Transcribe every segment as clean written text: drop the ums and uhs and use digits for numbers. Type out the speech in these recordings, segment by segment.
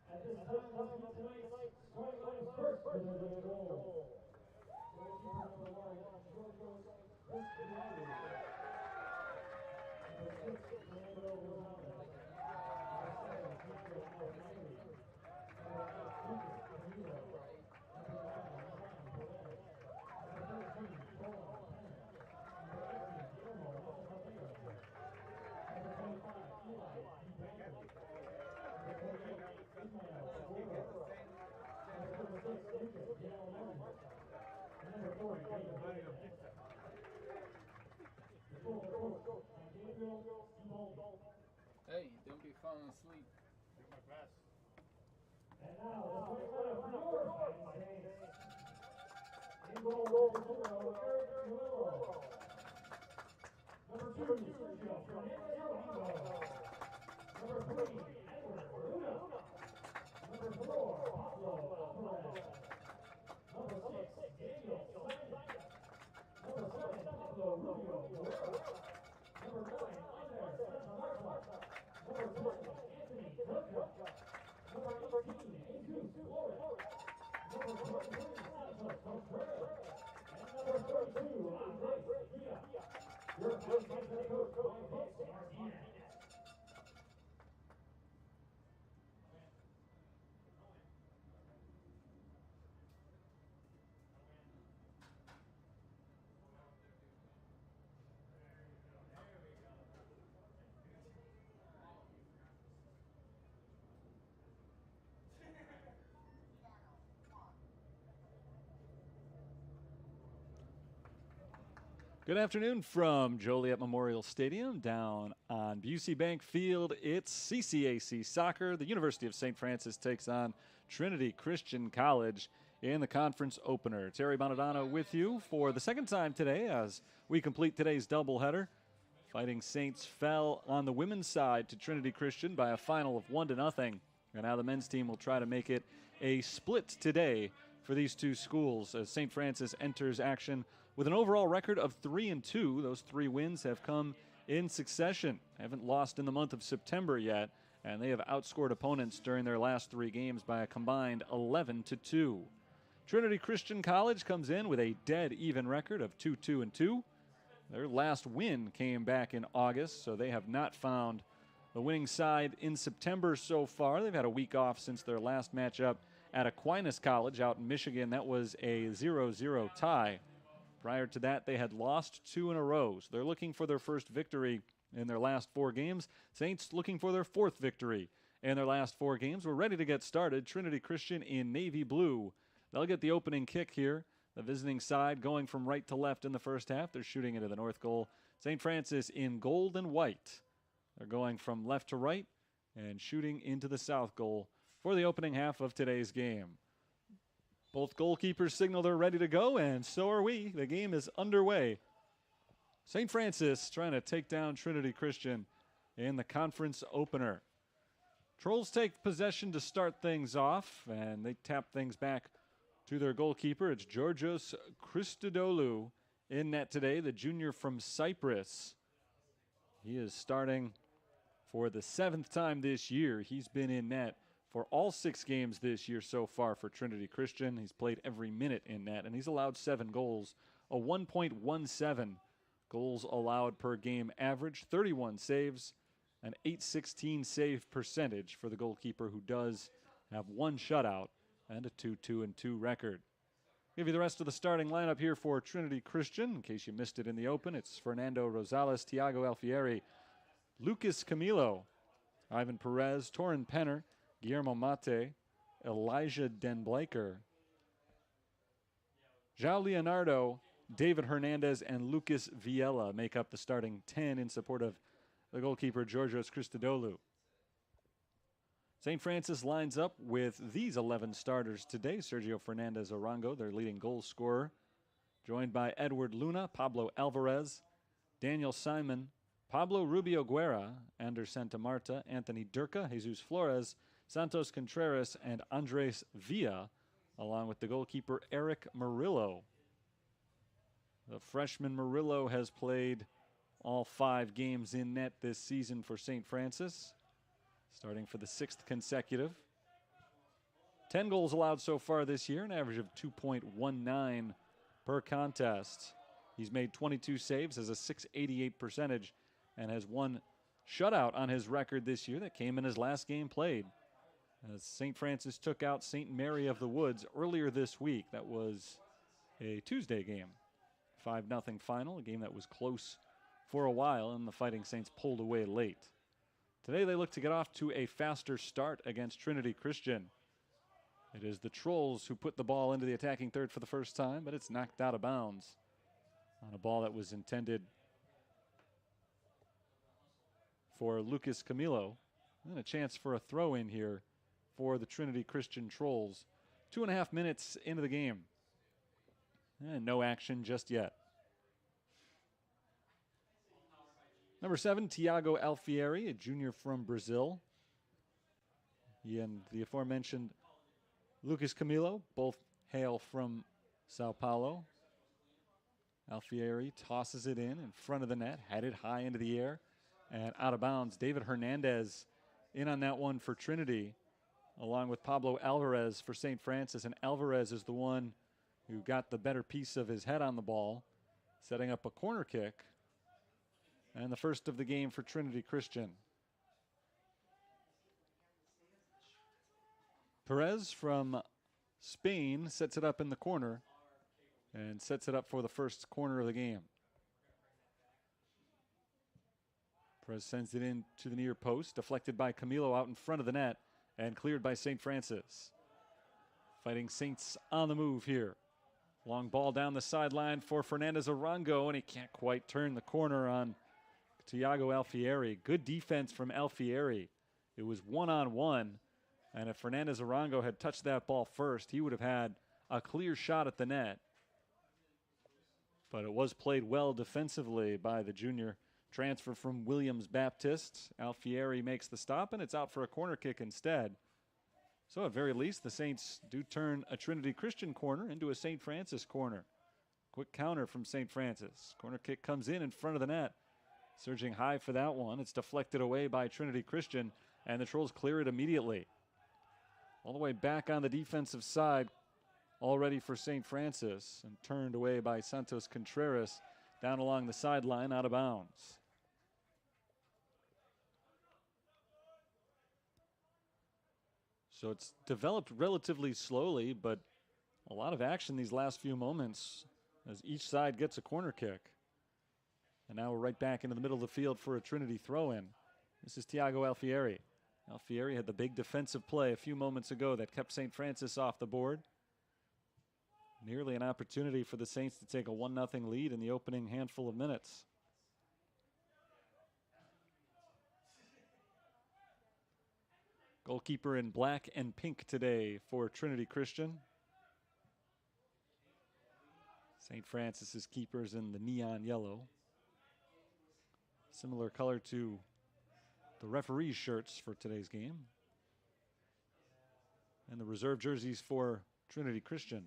At this time, let's meet tonight's starting lineup first for the goal. Goalkeeper number 1, Georgios Christopoulos. Number 6, Fernando Rosales. Number 7, Pedro Alfani. Number 8, Lucas Camilo. Number 9, Ryan Perez. Number 13, Joel Penner. Number 18, Guillermo Alcantara. Number 25, Eli DeBanner. Number 28, Ismael Segura. Number 36, Lucas Gianelli. And number 40, David Mario. The goal, Gabriel Simone. Hey, don't be falling asleep. Take my pass. And now, the starting lineup for your Fighting Saints. In goal, number 0, Eric Camillo. Number 2, Sergio Fernandez. Number 3, Edward Luna. Number 4, Pablo Alvarez. Number 6, Daniel Simon. Number 7, Pablo Rubio. Number 9, Andres Santa Marta. Number 10, Anthony Turco. Number 18, Jesus Flores. Number 23, Santos Contreras. And number 32, Andres Villa. Your Fighting Saints head coach, Vince Martinez. Good afternoon from Joliet Memorial Stadium down on Busey Bank Field. It's CCAC Soccer. The University of St. Francis takes on Trinity Christian College in the conference opener. Terry Bonadonna with you for the second time today as we complete today's doubleheader. Fighting Saints fell on the women's side to Trinity Christian by a final of 1-0. And now the men's team will try to make it a split today for these two schools as St. Francis enters action with an overall record of 3-2. Those 3 wins have come in succession. Haven't lost in the month of September yet, and they have outscored opponents during their last 3 games by a combined 11-2. Trinity Christian College comes in with a dead even record of 2-2. Their last win came back in August, so they have not found the winning side in September so far. They've had a week off since their last matchup at Aquinas College out in Michigan. That was a 0-0 tie. Prior to that, they had lost 2 in a row. So they're looking for their first victory in their last 4 games. Saints looking for their 4th victory in their last 4 games. We're ready to get started. Trinity Christian in navy blue. They'll get the opening kick here. The visiting side going from right to left in the first half. They're shooting into the north goal. St. Francis in gold and white. They're going from left to right and shooting into the south goal for the opening half of today's game. Both goalkeepers signal they're ready to go, and so are we. The game is underway. St. Francis trying to take down Trinity Christian in the conference opener. Trolls take possession to start things off, and they tap things back to their goalkeeper. It's Georgios Christodoulou in net today, the junior from Cyprus. He is starting for the 7th time this year. He's been in net for all 6 games this year so far for Trinity Christian. He's played every minute in net, and he's allowed 7 goals, a 1.17 goals allowed per game average, 31 saves, an .816 save percentage for the goalkeeper, who does have 1 shutout and a 2-2 record. Give you the rest of the starting lineup here for Trinity Christian. In case you missed it in the open, it's Fernando Rosales, Tiago Alfieri, Lucas Camilo, Ivan Perez, Torin Penner, Guillermo Mate, Elijah Denblaker, João Leonardo, David Hernandez, and Lucas Viella make up the starting 10 in support of the goalkeeper Georgios Christodoulou. St. Francis lines up with these 11 starters today. Sergio Fernandez Arango, their leading goal scorer, joined by Edward Luna, Pablo Alvarez, Daniel Simon, Pablo Rubio Guerra, Anders Santa Marta, Anthony Durca, Jesus Flores, Santos Contreras, and Andres Villa along with the goalkeeper Eric Murillo. The freshman Murillo has played all 5 games in net this season for St. Francis, starting for the 6th consecutive. 10 goals allowed so far this year, an average of 2.19 per contest. He's made 22 saves, has a .688 percentage, and has 1 shutout on his record this year that came in his last game played, as St. Francis took out St. Mary of the Woods earlier this week. That was a Tuesday game. 5-0 final, a game that was close for a while, and the Fighting Saints pulled away late. Today they look to get off to a faster start against Trinity Christian. It is the Trolls who put the ball into the attacking third for the first time, but it's knocked out of bounds on a ball that was intended for Lucas Camilo. And a chance for a throw in here for the Trinity Christian Trolls. 2.5 minutes into the game. And no action just yet. Number 7, Tiago Alfieri, a junior from Brazil. He and the aforementioned Lucas Camilo both hail from Sao Paulo. Alfieri tosses it in front of the net, headed high into the air and out of bounds. David Hernandez in on that one for Trinity, along with Pablo Alvarez for St. Francis. And Alvarez is the one who got the better piece of his head on the ball, setting up a corner kick. And the first of the game for Trinity Christian. Perez from Spain sets it up in the corner and sets it up for the first corner of the game. Perez sends it in to the near post, deflected by Camilo out in front of the net and cleared by St. Francis. Fighting Saints on the move here. Long ball down the sideline for Fernandez Arango, and he can't quite turn the corner on Tiago Alfieri. Good defense from Alfieri. It was 1-on-1, and if Fernandez Arango had touched that ball first, he would have had a clear shot at the net. But it was played well defensively by the junior transfer from Williams Baptist. Alfieri makes the stop, and it's out for a corner kick instead. So at very least, the Saints do turn a Trinity Christian corner into a St. Francis corner. Quick counter from St. Francis. Corner kick comes in front of the net. Surging high for that one. It's deflected away by Trinity Christian, and the Trolls clear it immediately. All the way back on the defensive side, all ready for St. Francis, and turned away by Santos Contreras down along the sideline, out of bounds. So it's developed relatively slowly, but a lot of action these last few moments as each side gets a corner kick. And now we're right back into the middle of the field for a Trinity throw-in. This is Tiago Alfieri. Alfieri had the big defensive play a few moments ago that kept St. Francis off the board. Nearly an opportunity for the Saints to take a 1-0 lead in the opening handful of minutes. Goalkeeper in black and pink today for Trinity Christian. St. Francis's keepers in the neon yellow. Similar color to the referees' shirts for today's game. And the reserve jerseys for Trinity Christian.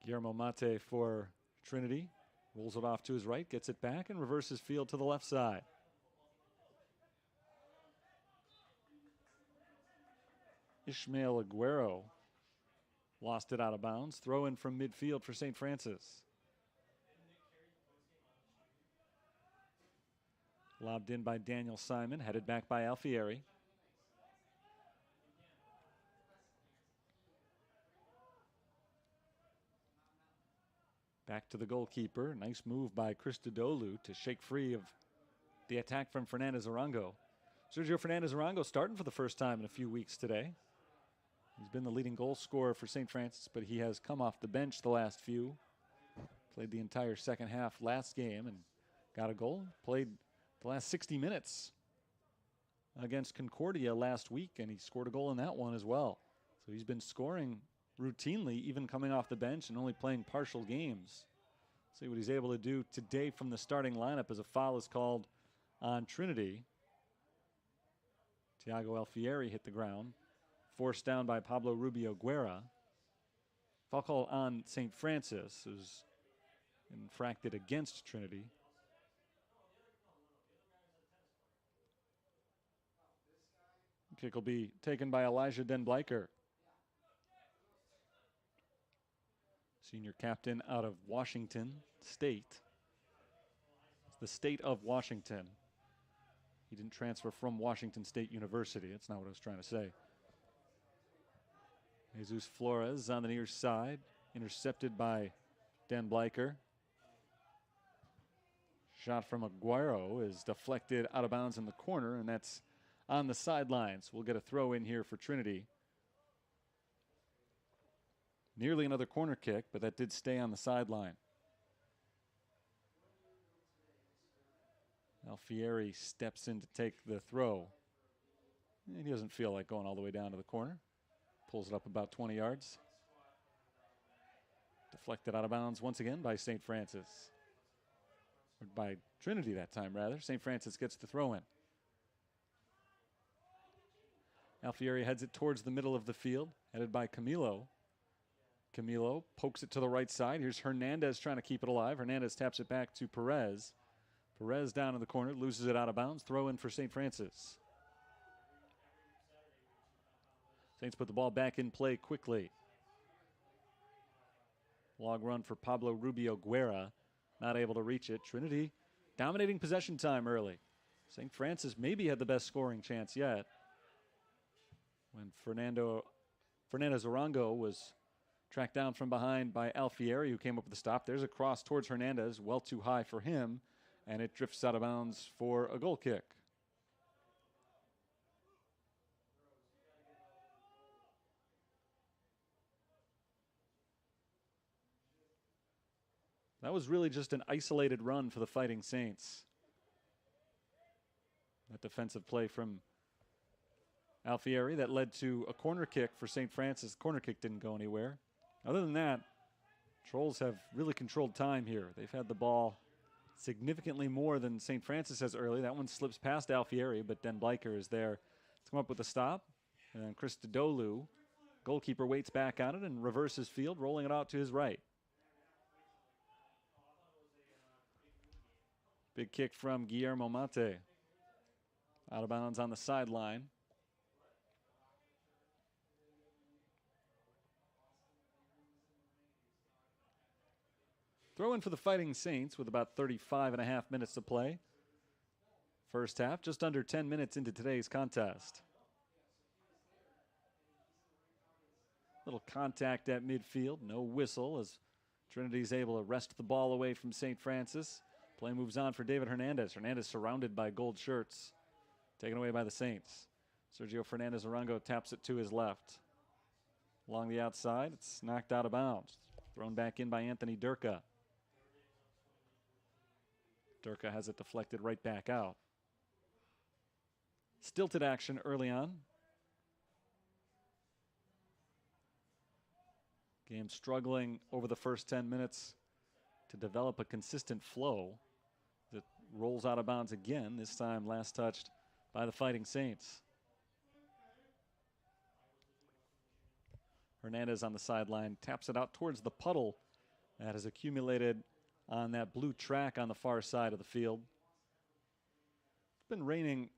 Guillermo Mate for Trinity. Rolls it off to his right, gets it back, and reverses field to the left side. Ishmael Aguero lost it out of bounds. Throw in from midfield for St. Francis. Lobbed in by Daniel Simon, headed back by Alfieri. Back to the goalkeeper. Nice move by Christodoulou to shake free of the attack from Fernandez Arango. Sergio Fernandez Arango starting for the first time in a few weeks today. He's been the leading goal scorer for St. Francis, but he has come off the bench the last few. Played the entire second half last game and got a goal. Played the last 60 minutes against Concordia last week, and he scored a goal in that one as well. So he's been scoring routinely, even coming off the bench and only playing partial games. See what he's able to do today from the starting lineup as a foul is called on Trinity. Tiago Alfieri hit the ground, forced down by Pablo Rubio Guerra. Foul call on St. Francis, who's infracted against Trinity. Kick will be taken by Elijah Denbleiker, senior captain out of Washington State. It's the state of Washington. He didn't transfer from Washington State University. That's not what I was trying to say. Jesus Flores on the near side, intercepted by Denbleiker. Shot from Aguero is deflected out of bounds in the corner, and that's on the sidelines. We'll get a throw in here for Trinity. Nearly another corner kick, but that did stay on the sideline. Alfieri steps in to take the throw. And he doesn't feel like going all the way down to the corner. Pulls it up about 20 yards. Deflected out of bounds once again by St. Francis. Or by Trinity that time, rather. St. Francis gets the throw in. Alfieri heads it towards the middle of the field, headed by Camilo. Camilo pokes it to the right side. Here's Hernandez trying to keep it alive. Hernandez taps it back to Perez. Perez down in the corner, loses it out of bounds. Throw in for St. Francis. Saints put the ball back in play quickly. Long run for Pablo Rubio Guerra. Not able to reach it. Trinity dominating possession time early. St. Francis maybe had the best scoring chance yet, when Fernandez Orango was tracked down from behind by Alfieri, who came up with the stop. There's a cross towards Hernandez, well too high for him, and it drifts out of bounds for a goal kick. That was really just an isolated run for the Fighting Saints. That defensive play from Alfieri that led to a corner kick for St. Francis. The corner kick didn't go anywhere. Other than that, Trolls have really controlled time here. They've had the ball significantly more than St. Francis has early. That one slips past Alfieri, but Denbleiker is there to come up with a stop. And then Chris Dodolu, goalkeeper, waits back on it and reverses field, rolling it out to his right. Big kick from Guillermo Mate. Out of bounds on the sideline. Throw in for the Fighting Saints with about 35.5 minutes to play. First half, just under 10 minutes into today's contest. Little contact at midfield, no whistle as Trinity's able to wrest the ball away from St. Francis. Play moves on for David Hernandez. Hernandez surrounded by gold shirts. Taken away by the Saints. Sergio Fernandez Arango taps it to his left. Along the outside, it's knocked out of bounds. Thrown back in by Anthony Durka. Durka has it deflected right back out. Stilted action early on. Game struggling over the first 10 minutes to develop a consistent flow that rolls out of bounds again, this time last touched by the Fighting Saints. Hernandez on the sideline taps it out towards the puddle that has accumulated on that blue track on the far side of the field. It's been raining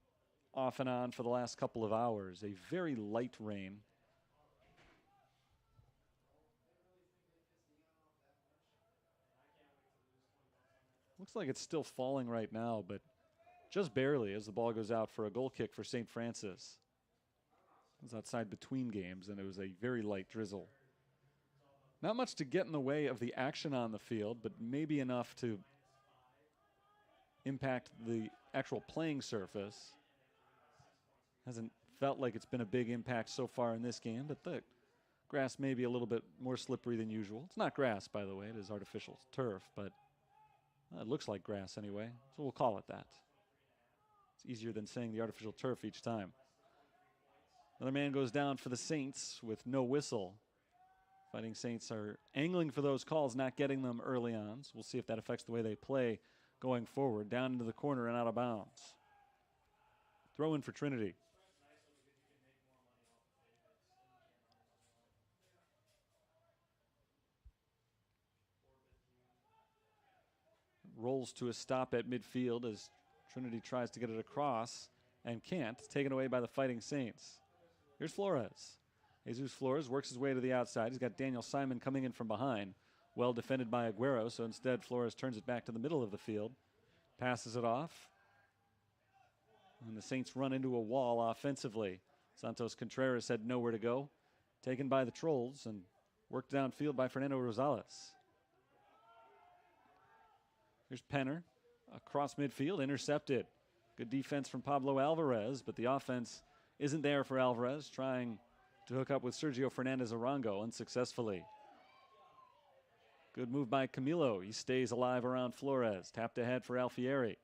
off and on for the last couple of hours, a very light rain. Looks like it's still falling right now, but just barely as the ball goes out for a goal kick for St. Francis. It was outside between games, and it was a very light drizzle. Not much to get in the way of the action on the field, but maybe enough to impact the actual playing surface. Hasn't felt like it's been a big impact so far in this game, but the grass may be a little bit more slippery than usual. It's not grass, by the way. It is artificial turf, but it looks like grass anyway, so we'll call it that. It's easier than saying the artificial turf each time. Another man goes down for the Saints with no whistle. Fighting Saints are angling for those calls, not getting them early on, so we'll see if that affects the way they play going forward. Down into the corner and out of bounds. Throw in for Trinity. rolls to a stop at midfield as Trinity tries to get it across and can't. Taken away by the Fighting Saints. Here's Flores. Jesus Flores works his way to the outside. He's got Daniel Simon coming in from behind. Well defended by Aguero, so instead Flores turns it back to the middle of the field. Passes it off. And the Saints run into a wall offensively. Santos Contreras had nowhere to go. Taken by the Trolls and worked downfield by Fernando Rosales. Here's Penner across midfield, intercepted. Good defense from Pablo Alvarez, but the offense isn't there for Alvarez, trying to hook up with Sergio Fernandez Arango unsuccessfully. Good move by Camilo. He stays alive around Flores. Tapped ahead for Alfieri.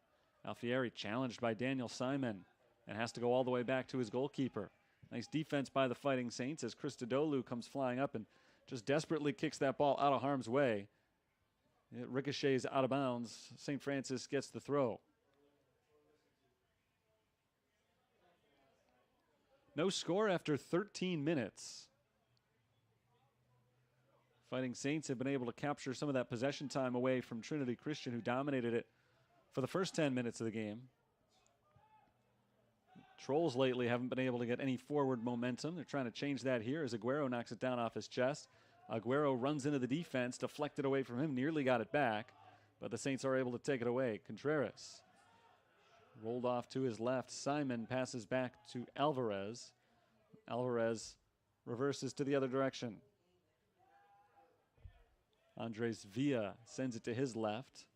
Alfieri challenged by Daniel Simon and has to go all the way back to his goalkeeper. Nice defense by the Fighting Saints as Christodoulou comes flying up and just desperately kicks that ball out of harm's way. It ricochets out of bounds. St. Francis gets the throw. No score after 13 minutes. Fighting Saints have been able to capture some of that possession time away from Trinity Christian, who dominated it for the first 10 minutes of the game. Trolls lately haven't been able to get any forward momentum. They're trying to change that here as Aguero knocks it down off his chest. Aguero runs into the defense, deflected away from him, nearly got it back, but the Saints are able to take it away. Contreras rolled off to his left. Simon passes back to Alvarez. Alvarez reverses to the other direction. Andres Villa sends it to his left.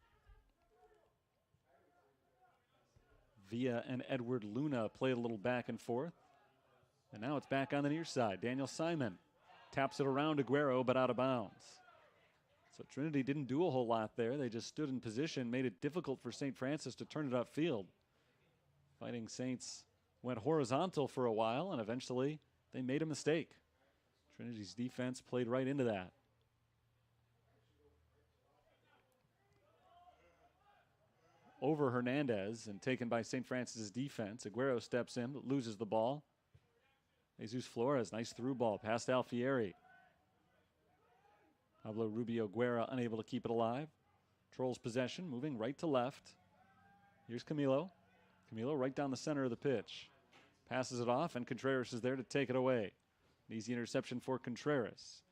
Villa and Edward Luna played a little back and forth. And now it's back on the near side. Daniel Simon taps it around Aguero, but out of bounds. So Trinity didn't do a whole lot there. They just stood in position, made it difficult for St. Francis to turn it upfield. Fighting Saints went horizontal for a while, and eventually they made a mistake. Trinity's defense played right into that. Over Hernandez and taken by St. Francis' defense. Aguero steps in, but loses the ball. Jesus Flores, nice through ball past Alfieri. Pablo Rubio Guerra unable to keep it alive. Trolls possession, moving right to left. Here's Camilo. Camilo right down the center of the pitch. Passes it off, and Contreras is there to take it away. An easy interception for Contreras.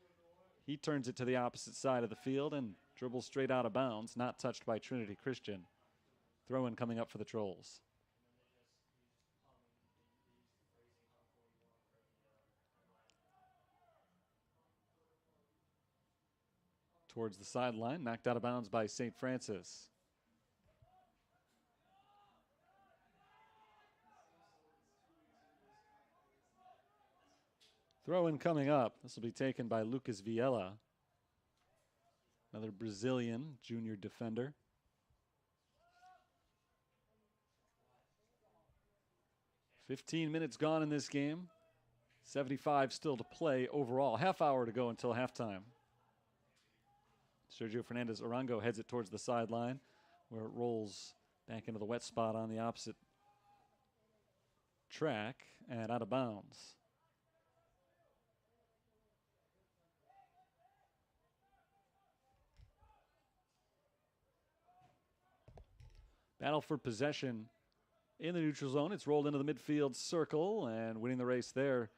He turns it to the opposite side of the field and dribbles straight out of bounds, not touched by Trinity Christian. Throw-in coming up for the Trolls. Towards the sideline, knocked out of bounds by St. Francis. Throw-in coming up. This will be taken by Lucas Viella, another Brazilian junior defender. 15 minutes gone in this game. 75 still to play overall. Half hour to go until halftime. Sergio Fernandez Arango heads it towards the sideline, where it rolls back into the wet spot on the opposite track and out of bounds. Battle for possession in the neutral zone. It's rolled into the midfield circle, and winning the race there,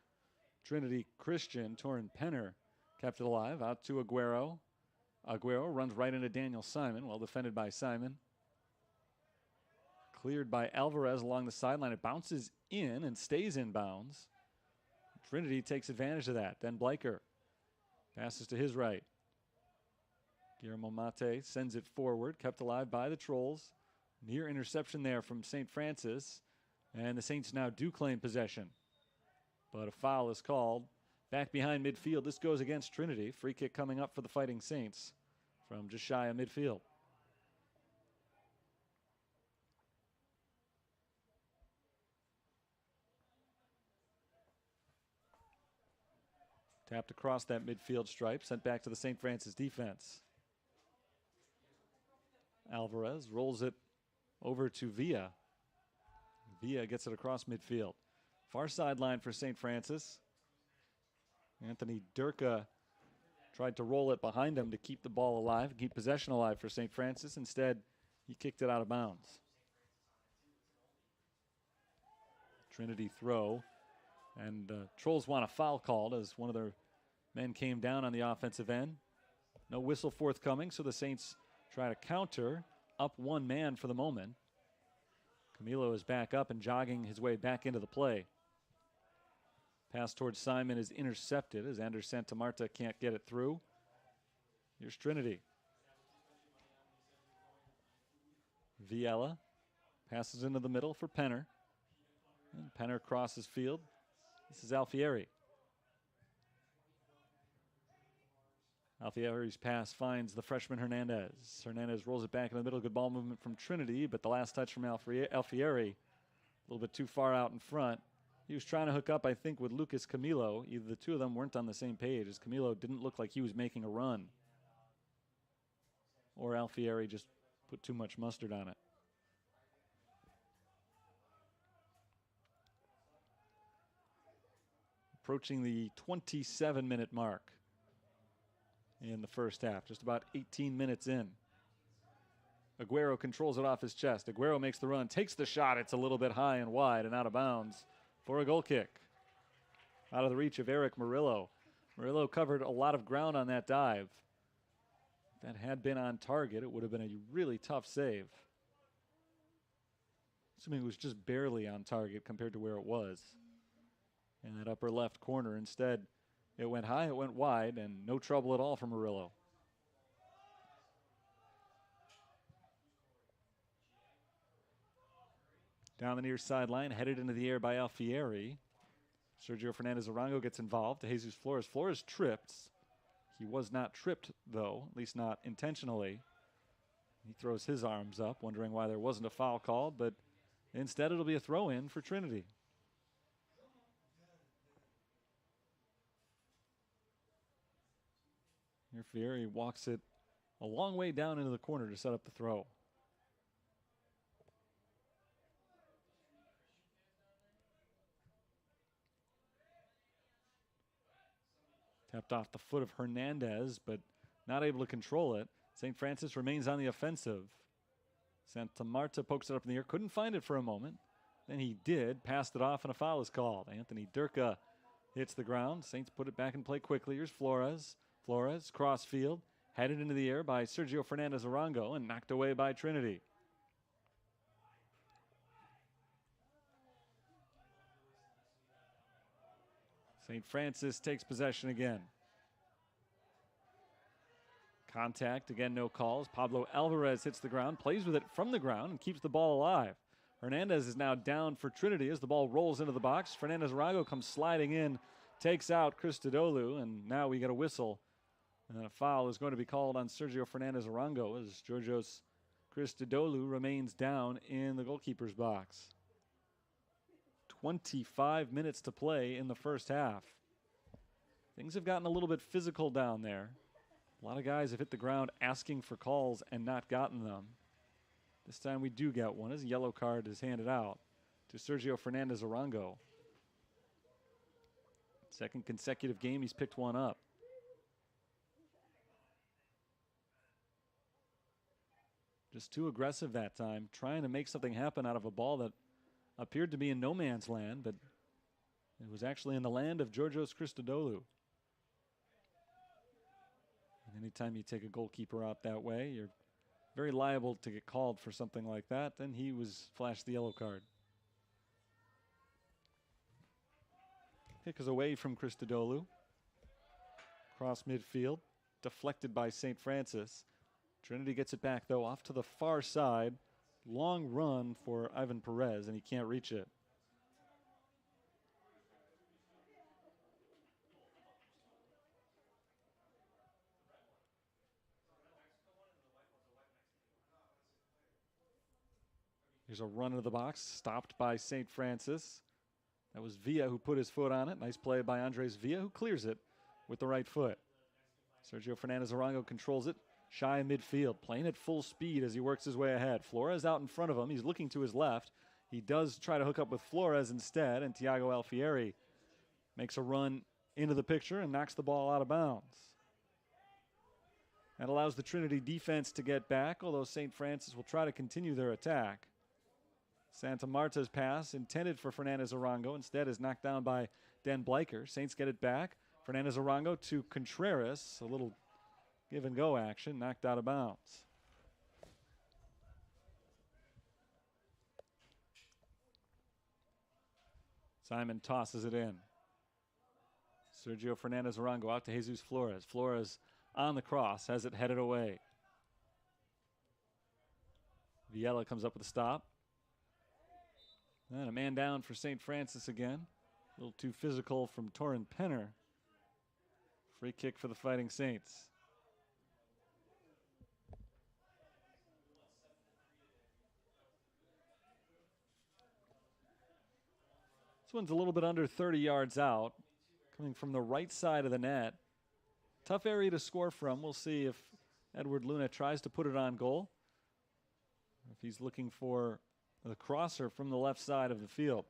Trinity Christian. Torrin Penner kept it alive. Out to Aguero. Aguero runs right into Daniel Simon. Well defended by Simon. Cleared by Alvarez along the sideline. It bounces in and stays in bounds. Trinity takes advantage of that. Then Bleicher passes to his right. Guillermo Mate sends it forward. Kept alive by the Trolls. Near interception there from St. Francis. And the Saints now do claim possession. But a foul is called. Back behind midfield. This goes against Trinity. Free kick coming up for the Fighting Saints from just shy of midfield. Tapped across that midfield stripe. Sent back to the St. Francis defense. Alvarez rolls it over to Villa. Villa gets it across midfield. Far sideline for St. Francis. Anthony Durka tried to roll it behind him to keep the ball alive, keep possession alive for St. Francis. Instead, He kicked it out of bounds. Trinity throw. And Trolls want a foul called as one of their men came down on the offensive end. No whistle forthcoming, so the Saints try to counter, up one man for the moment. Camilo is back up and jogging his way back into the play. Pass towards Simon is intercepted as Anders Santamarta can't get it through. Here's Trinity. Viella passes into the middle for Penner. And Penner crosses field. This is Alfieri. Alfieri's pass finds the freshman Hernandez. Hernandez rolls it back in the middle. Good ball movement from Trinity, but the last touch from Alfieri, a little bit too far out in front. He was trying to hook up, I think, with Lucas Camilo. Either the two of them weren't on the same page, as Camilo didn't look like he was making a run. Or Alfieri just put too much mustard on it. Approaching the 27-minute mark in the first half, just about 18 minutes in. Aguero controls it off his chest. Aguero makes the run, takes the shot. It's a little bit high and wide and out of bounds for a goal kick. Out of the reach of Eric Murillo. Murillo covered a lot of ground on that dive. If that had been on target, it would have been a really tough save. Assuming it was just barely on target compared to where it was. In that upper left corner. Instead, it went high, it went wide, and no trouble at all for Murillo. Down the near sideline, headed into the air by Alfieri. Sergio Fernandez Arango gets involved to Jesus Flores. Flores tripped. He was not tripped, though, at least not intentionally. He throws his arms up, wondering why there wasn't a foul called, but instead it'll be a throw-in for Trinity. Here Fieri walks it a long way down into the corner to set up the throw. Tapped off the foot of Hernandez, but not able to control it. St. Francis remains on the offensive. Santamarta pokes it up in the air, couldn't find it for a moment. Then he did, passed it off, and a foul is called. Anthony Durka hits the ground. Saints put it back in play quickly. Here's Flores. Flores, cross field, headed into the air by Sergio Fernandez Arango and knocked away by Trinity. St. Francis takes possession again. Contact, again no calls. Pablo Alvarez hits the ground, plays with it from the ground, and keeps the ball alive. Hernandez is now down for Trinity as the ball rolls into the box. Fernandez Arango comes sliding in, takes out Christodoulou, and now we get a whistle. And then a foul is going to be called on Sergio Fernandez Arango as Georgios Christodoulou remains down in the goalkeeper's box. 25 minutes to play in the first half. Things have gotten a little bit physical down there. A lot of guys have hit the ground asking for calls and not gotten them. This time we do get one as a yellow card is handed out to Sergio Fernandez Arango. Second consecutive game he's picked one up. Just too aggressive that time, trying to make something happen out of a ball that appeared to be in no man's land, but it was actually in the land of Georgios Christodoulou. And anytime you take a goalkeeper out that way, you're very liable to get called for something like that. Then he was flashed the yellow card. Kick is away from Christodoulou. Cross midfield, deflected by St. Francis. Trinity gets it back, though, off to the far side. Long run for Ivan Perez, and he can't reach it. Here's a run into the box, stopped by St. Francis. That was Villa who put his foot on it. Nice play by Andres Villa, who clears it with the right foot. Sergio Fernandez Arango controls it. Shy midfield, playing at full speed as he works his way ahead. Flores out in front of him. He's looking to his left. He does try to hook up with Flores instead, and Thiago Alfieri makes a run into the picture and knocks the ball out of bounds. That allows the Trinity defense to get back, although St. Francis will try to continue their attack. Santa Marta's pass, intended for Fernandez Arango, instead is knocked down by Dan Bleicher. Saints get it back. Fernandez Arango to Contreras. A little give and go action, knocked out of bounds. Simon tosses it in. Sergio Fernandez Arango out to Jesus Flores. Flores on the cross, has it headed away. Viella comes up with a stop. And a man down for St. Francis again. A little too physical from Torrin Penner. Free kick for the Fighting Saints. This one's a little bit under 30 yards out, coming from the right side of the net. Tough area to score from. We'll see if Edward Luna tries to put it on goal, if he's looking for the crosser from the left side of the field.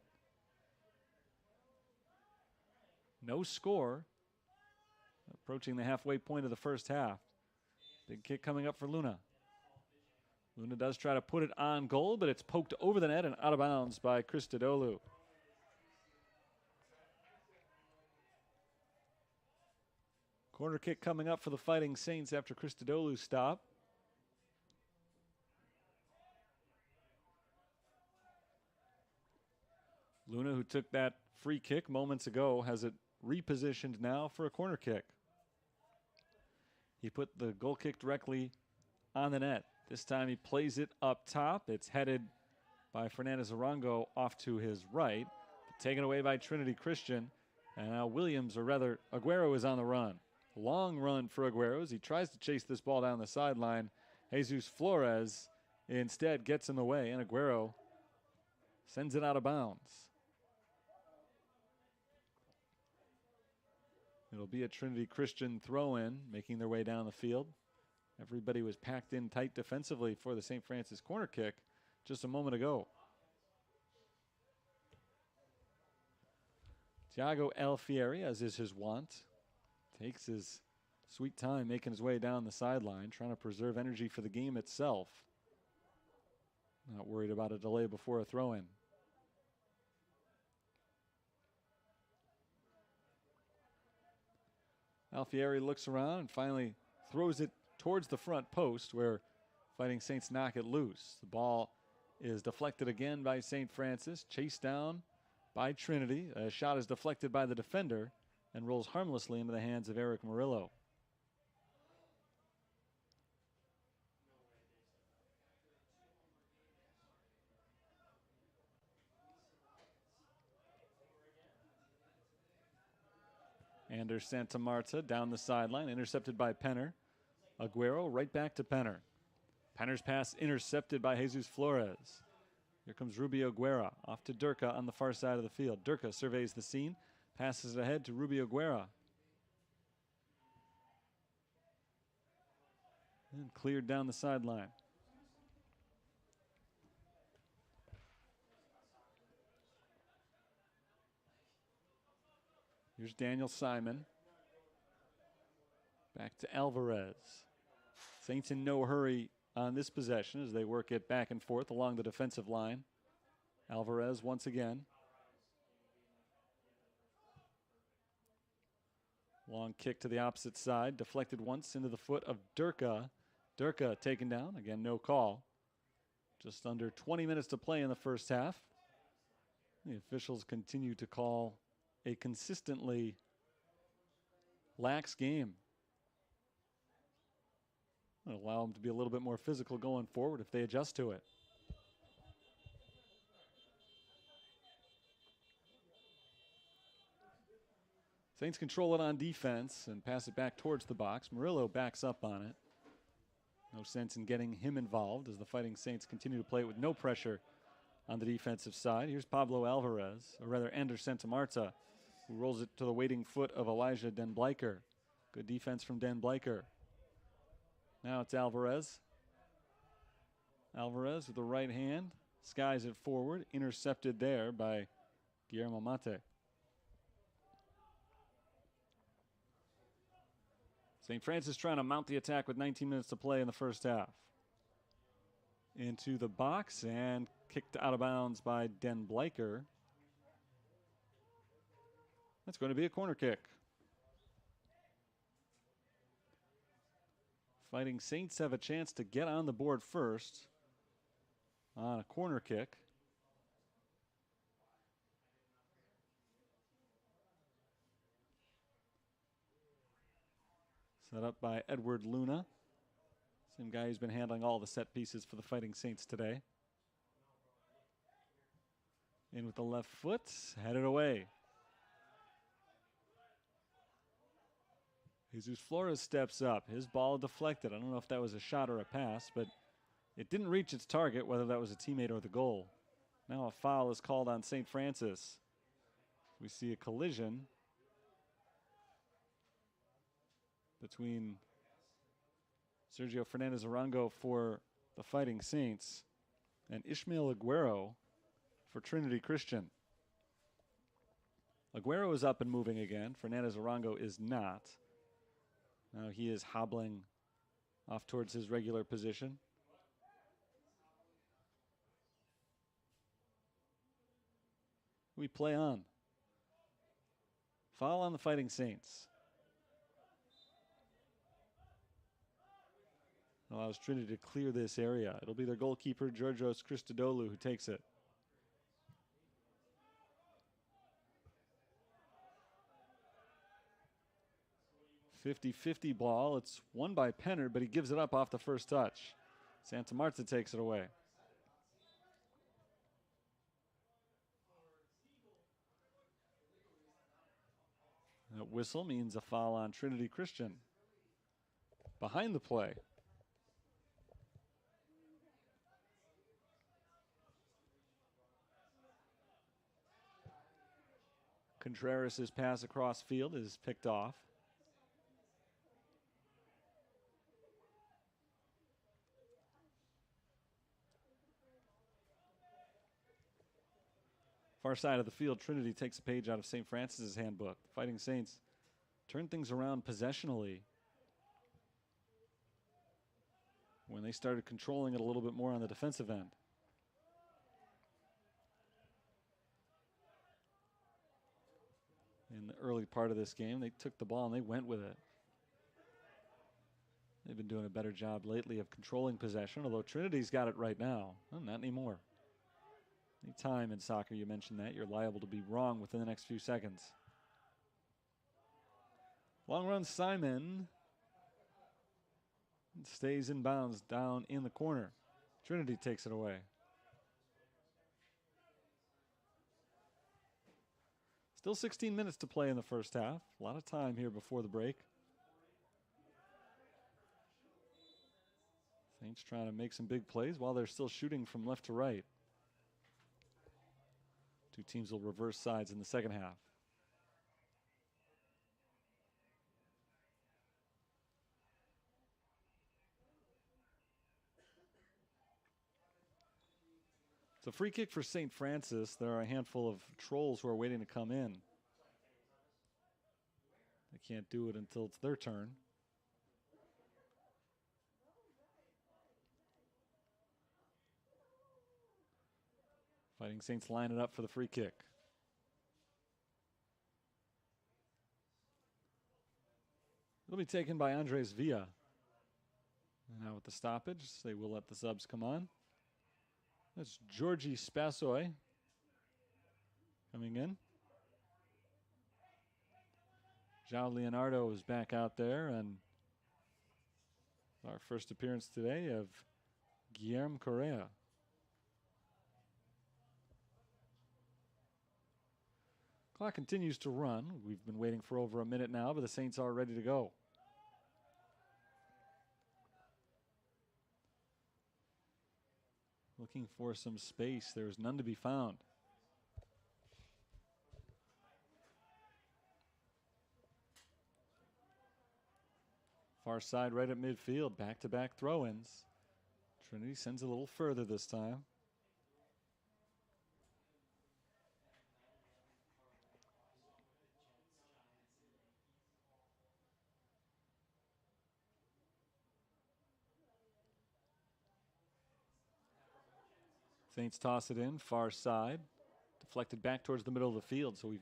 No score. Approaching the halfway point of the first half. Big kick coming up for Luna. Luna does try to put it on goal, but it's poked over the net and out of bounds by Christodoulou. Corner kick coming up for the Fighting Saints after Christodoulou's stop. Luna, who took that free kick moments ago, has it repositioned now for a corner kick. He put the goal kick directly on the net. This time he plays it up top. It's headed by Fernandez Arango off to his right, taken away by Trinity Christian. And now Williams, or rather Aguero, is on the run. Long run for Aguero as he tries to chase this ball down the sideline. Jesus Flores instead gets in the way, and Aguero sends it out of bounds. It'll be a Trinity Christian throw-in, making their way down the field. Everybody was packed in tight defensively for the St. Francis corner kick just a moment ago. Thiago Alfieri, as is his wont, takes his sweet time making his way down the sideline, trying to preserve energy for the game itself. Not worried about a delay before a throw-in. Alfieri looks around and finally throws it towards the front post where Fighting Saints knock it loose. The ball is deflected again by St. Francis, chased down by Trinity. A shot is deflected by the defender and rolls harmlessly into the hands of Eric Murillo. Anders Santa Marta down the sideline, intercepted by Penner. Aguero right back to Penner. Penner's pass intercepted by Jesus Flores. Here comes Rubio Guerra off to Durka on the far side of the field. Durka surveys the scene, passes it ahead to Rubio Guerra. And cleared down the sideline. Here's Daniel Simon. Back to Alvarez. Saints in no hurry on this possession as they work it back and forth along the defensive line. Alvarez once again. Long kick to the opposite side, deflected once into the foot of Durka. Durka taken down, again no call. Just under 20 minutes to play in the first half. The officials continue to call a consistently lax game. It'll allow them to be a little bit more physical going forward if they adjust to it. Saints control it on defense and pass it back towards the box. Murillo backs up on it. No sense in getting him involved as the Fighting Saints continue to play it with no pressure on the defensive side. Here's Pablo Alvarez, or rather Anders Santa Marta, who rolls it to the waiting foot of Elijah Den Bleicher. Good defense from Den Bleicher. Now it's Alvarez. Alvarez with the right hand, skies it forward, intercepted there by Guillermo Mate. St. Francis trying to mount the attack with 19 minutes to play in the first half. Into the box and kicked out of bounds by Den Bleicher. That's going to be a corner kick. Fighting Saints have a chance to get on the board first on a corner kick. Set up by Edward Luna. Same guy who's been handling all the set pieces for the Fighting Saints today. In with the left foot, headed away. Jesus Flores steps up. His ball deflected. I don't know if that was a shot or a pass, but it didn't reach its target, whether that was a teammate or the goal. Now a foul is called on St. Francis. We see a collision between Sergio Fernandez Arango for the Fighting Saints and Ishmael Aguero for Trinity Christian. Aguero is up and moving again. Fernandez Arango is not. Now he is hobbling off towards his regular position. We play on. Foul on the Fighting Saints. Allows Trinity to clear this area. It'll be their goalkeeper, Georgios Christodoulou, who takes it. 50-50 ball. It's won by Pennard, but he gives it up off the first touch. Santa Marta takes it away. That whistle means a foul on Trinity Christian. Behind the play. Contreras' pass across field is picked off. Far side of the field, Trinity takes a page out of St. Francis' handbook. The Fighting Saints turn things around possessionally when they started controlling it a little bit more on the defensive end. In the early part of this game, they took the ball and they went with it. They've been doing a better job lately of controlling possession, although Trinity's got it right now. Well, not anymore. Any time in soccer you mention that, you're liable to be wrong within the next few seconds. Long run Simon stays in bounds down in the corner. Trinity takes it away. Still 16 minutes to play in the first half. A lot of time here before the break. Saints trying to make some big plays while they're still shooting from left to right. Two teams will reverse sides in the second half. It's a free kick for St. Francis. There are a handful of trolls who are waiting to come in. They can't do it until it's their turn. Fighting Saints line it up for the free kick. It'll be taken by Andres Villa. And now with the stoppage, they will let the subs come on. That's Georgi Spasoy coming in. João Leonardo is back out there, and our first appearance today of Guillermo Correa. Clock continues to run. We've been waiting for over a minute now, but the Saints are ready to go. Looking for some space. There's none to be found. Far side right at midfield. Back-to-back throw-ins. Trinity sends a little further this time. Saints toss it in, far side. Deflected back towards the middle of the field, so we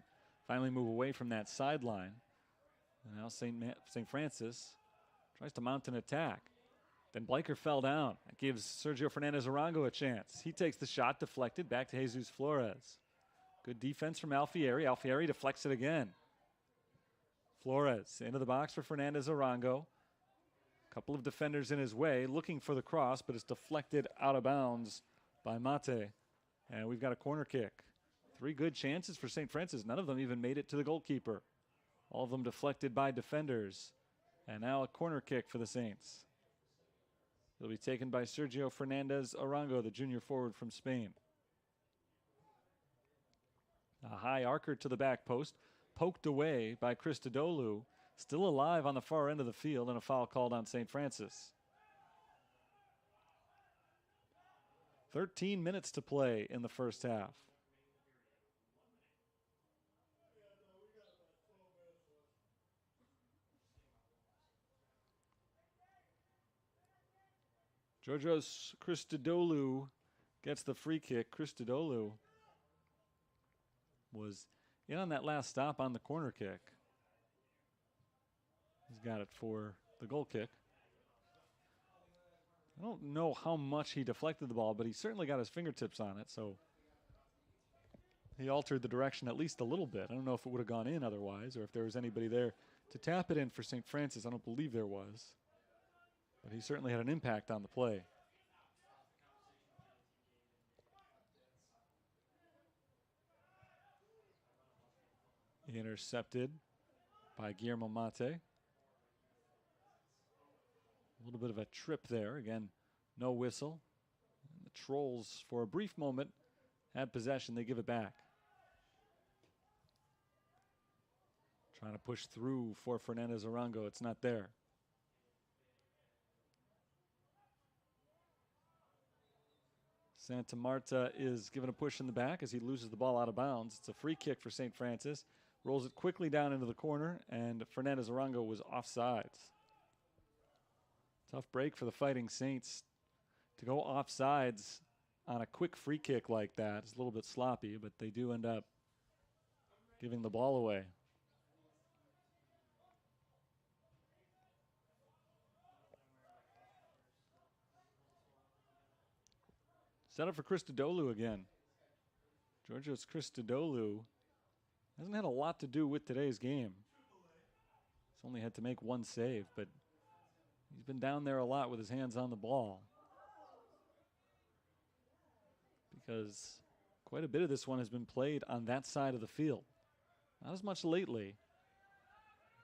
finally move away from that sideline. And now St. Francis tries to mount an attack. Then Bleicher fell down. That gives Sergio Fernandez-Arango a chance. He takes the shot, deflected, back to Jesus Flores. Good defense from Alfieri. Alfieri deflects it again. Flores into the box for Fernandez-Arango. Couple of defenders in his way, looking for the cross, but it's deflected out of bounds by Mate. And we've got a corner kick. 3 good chances for St. Francis. None of them even made it to the goalkeeper. All of them deflected by defenders. And now a corner kick for the Saints. It'll be taken by Sergio Fernandez-Arango, the junior forward from Spain. A high arcer to the back post, poked away by Christodoulou, still alive on the far end of the field, and a foul called on St. Francis. 13 minutes to play in the first half. Georgios Christodoulou gets the free kick. Christodoulou was in on that last stop on the corner kick. He's got it for the goal kick. I don't know how much he deflected the ball, but he certainly got his fingertips on it, so he altered the direction at least a little bit. I don't know if it would have gone in otherwise or if there was anybody there to tap it in for St. Francis. I don't believe there was. But he certainly had an impact on the play. Intercepted by Guillermo Mate. A little bit of a trip there. Again, no whistle. And the Trolls, for a brief moment, had possession. They give it back. Trying to push through for Fernandez-Arango. It's not there. Santa Marta is given a push in the back as he loses the ball out of bounds. It's a free kick for St. Francis. Rolls it quickly down into the corner, and Fernandez-Arango was offsides. Tough break for the Fighting Saints. To go offsides on a quick free kick like that is a little bit sloppy, but they do end up giving the ball away. Set up for Christodoulou again. Georgios Christodoulou hasn't had a lot to do with today's game. He's only had to make one save, but he's been down there a lot with his hands on the ball. Because quite a bit of this one has been played on that side of the field. Not as much lately,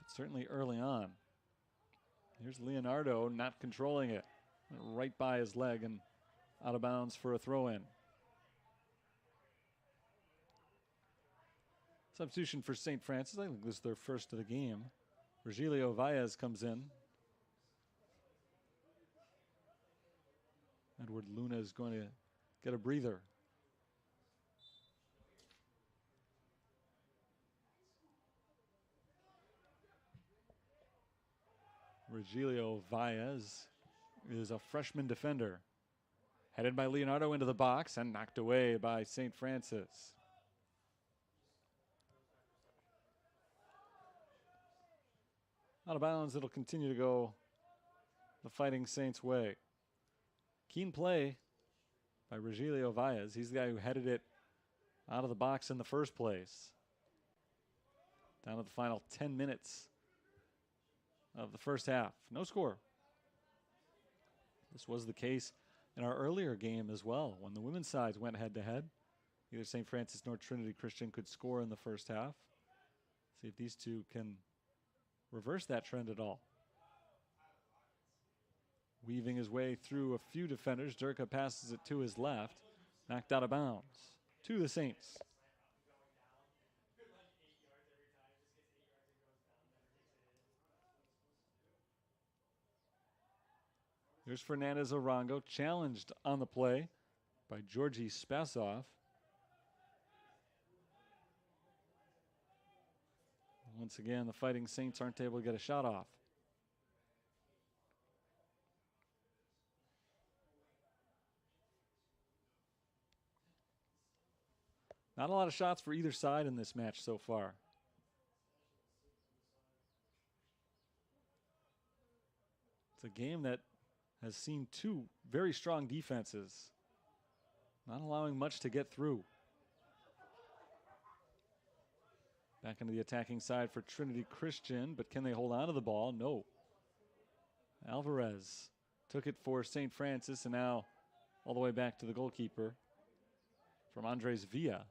but certainly early on. Here's Leonardo not controlling it. Went right by his leg and out of bounds for a throw-in. Substitution for St. Francis. I think this is their first of the game. Virgilio Valles comes in. Edward Luna is going to get a breather. Virgilio Valles is a freshman defender. Headed by Leonardo into the box and knocked away by St. Francis. Out of bounds, it'll continue to go the Fighting Saints' way. Keen play by Virgilio Valles. He's the guy who headed it out of the box in the first place. Down to the final 10 minutes of the first half. No score. This was the case in our earlier game as well, when the women's sides went head-to-head. Either St. Francis nor Trinity Christian could score in the first half. See if these two can reverse that trend at all. Weaving his way through a few defenders, Durka passes it to his left, knocked out of bounds to the Saints. Here's Fernandez-Arango, challenged on the play by Georgi Spasov. Once again, the Fighting Saints aren't able to get a shot off. Not a lot of shots for either side in this match so far. It's a game that has seen two very strong defenses, not allowing much to get through. Back into the attacking side for Trinity Christian, but can they hold on to the ball? No. Alvarez took it for St. Francis, and now all the way back to the goalkeeper from Andres Villa.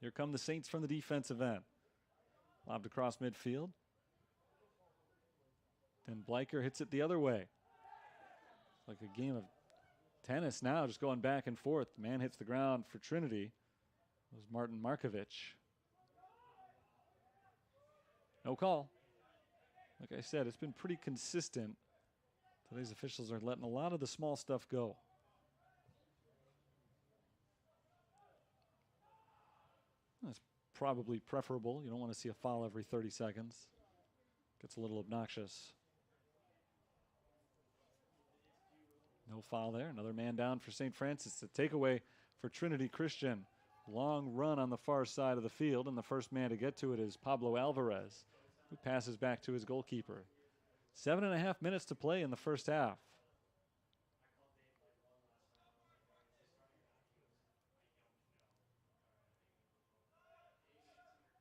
Here come the Saints from the defensive end. Lobbed across midfield. Then Bleicher hits it the other way. It's like a game of tennis now, just going back and forth. The man hits the ground for Trinity. It was Martin Markovic. No call. Like I said, it's been pretty consistent. Today's officials are letting a lot of the small stuff go. That's probably preferable. You don't want to see a foul every 30 seconds. Gets a little obnoxious. No foul there. Another man down for St. Francis. The takeaway for Trinity Christian. Long run on the far side of the field, and the first man to get to it is Pablo Alvarez, who passes back to his goalkeeper. 7.5 minutes to play in the first half.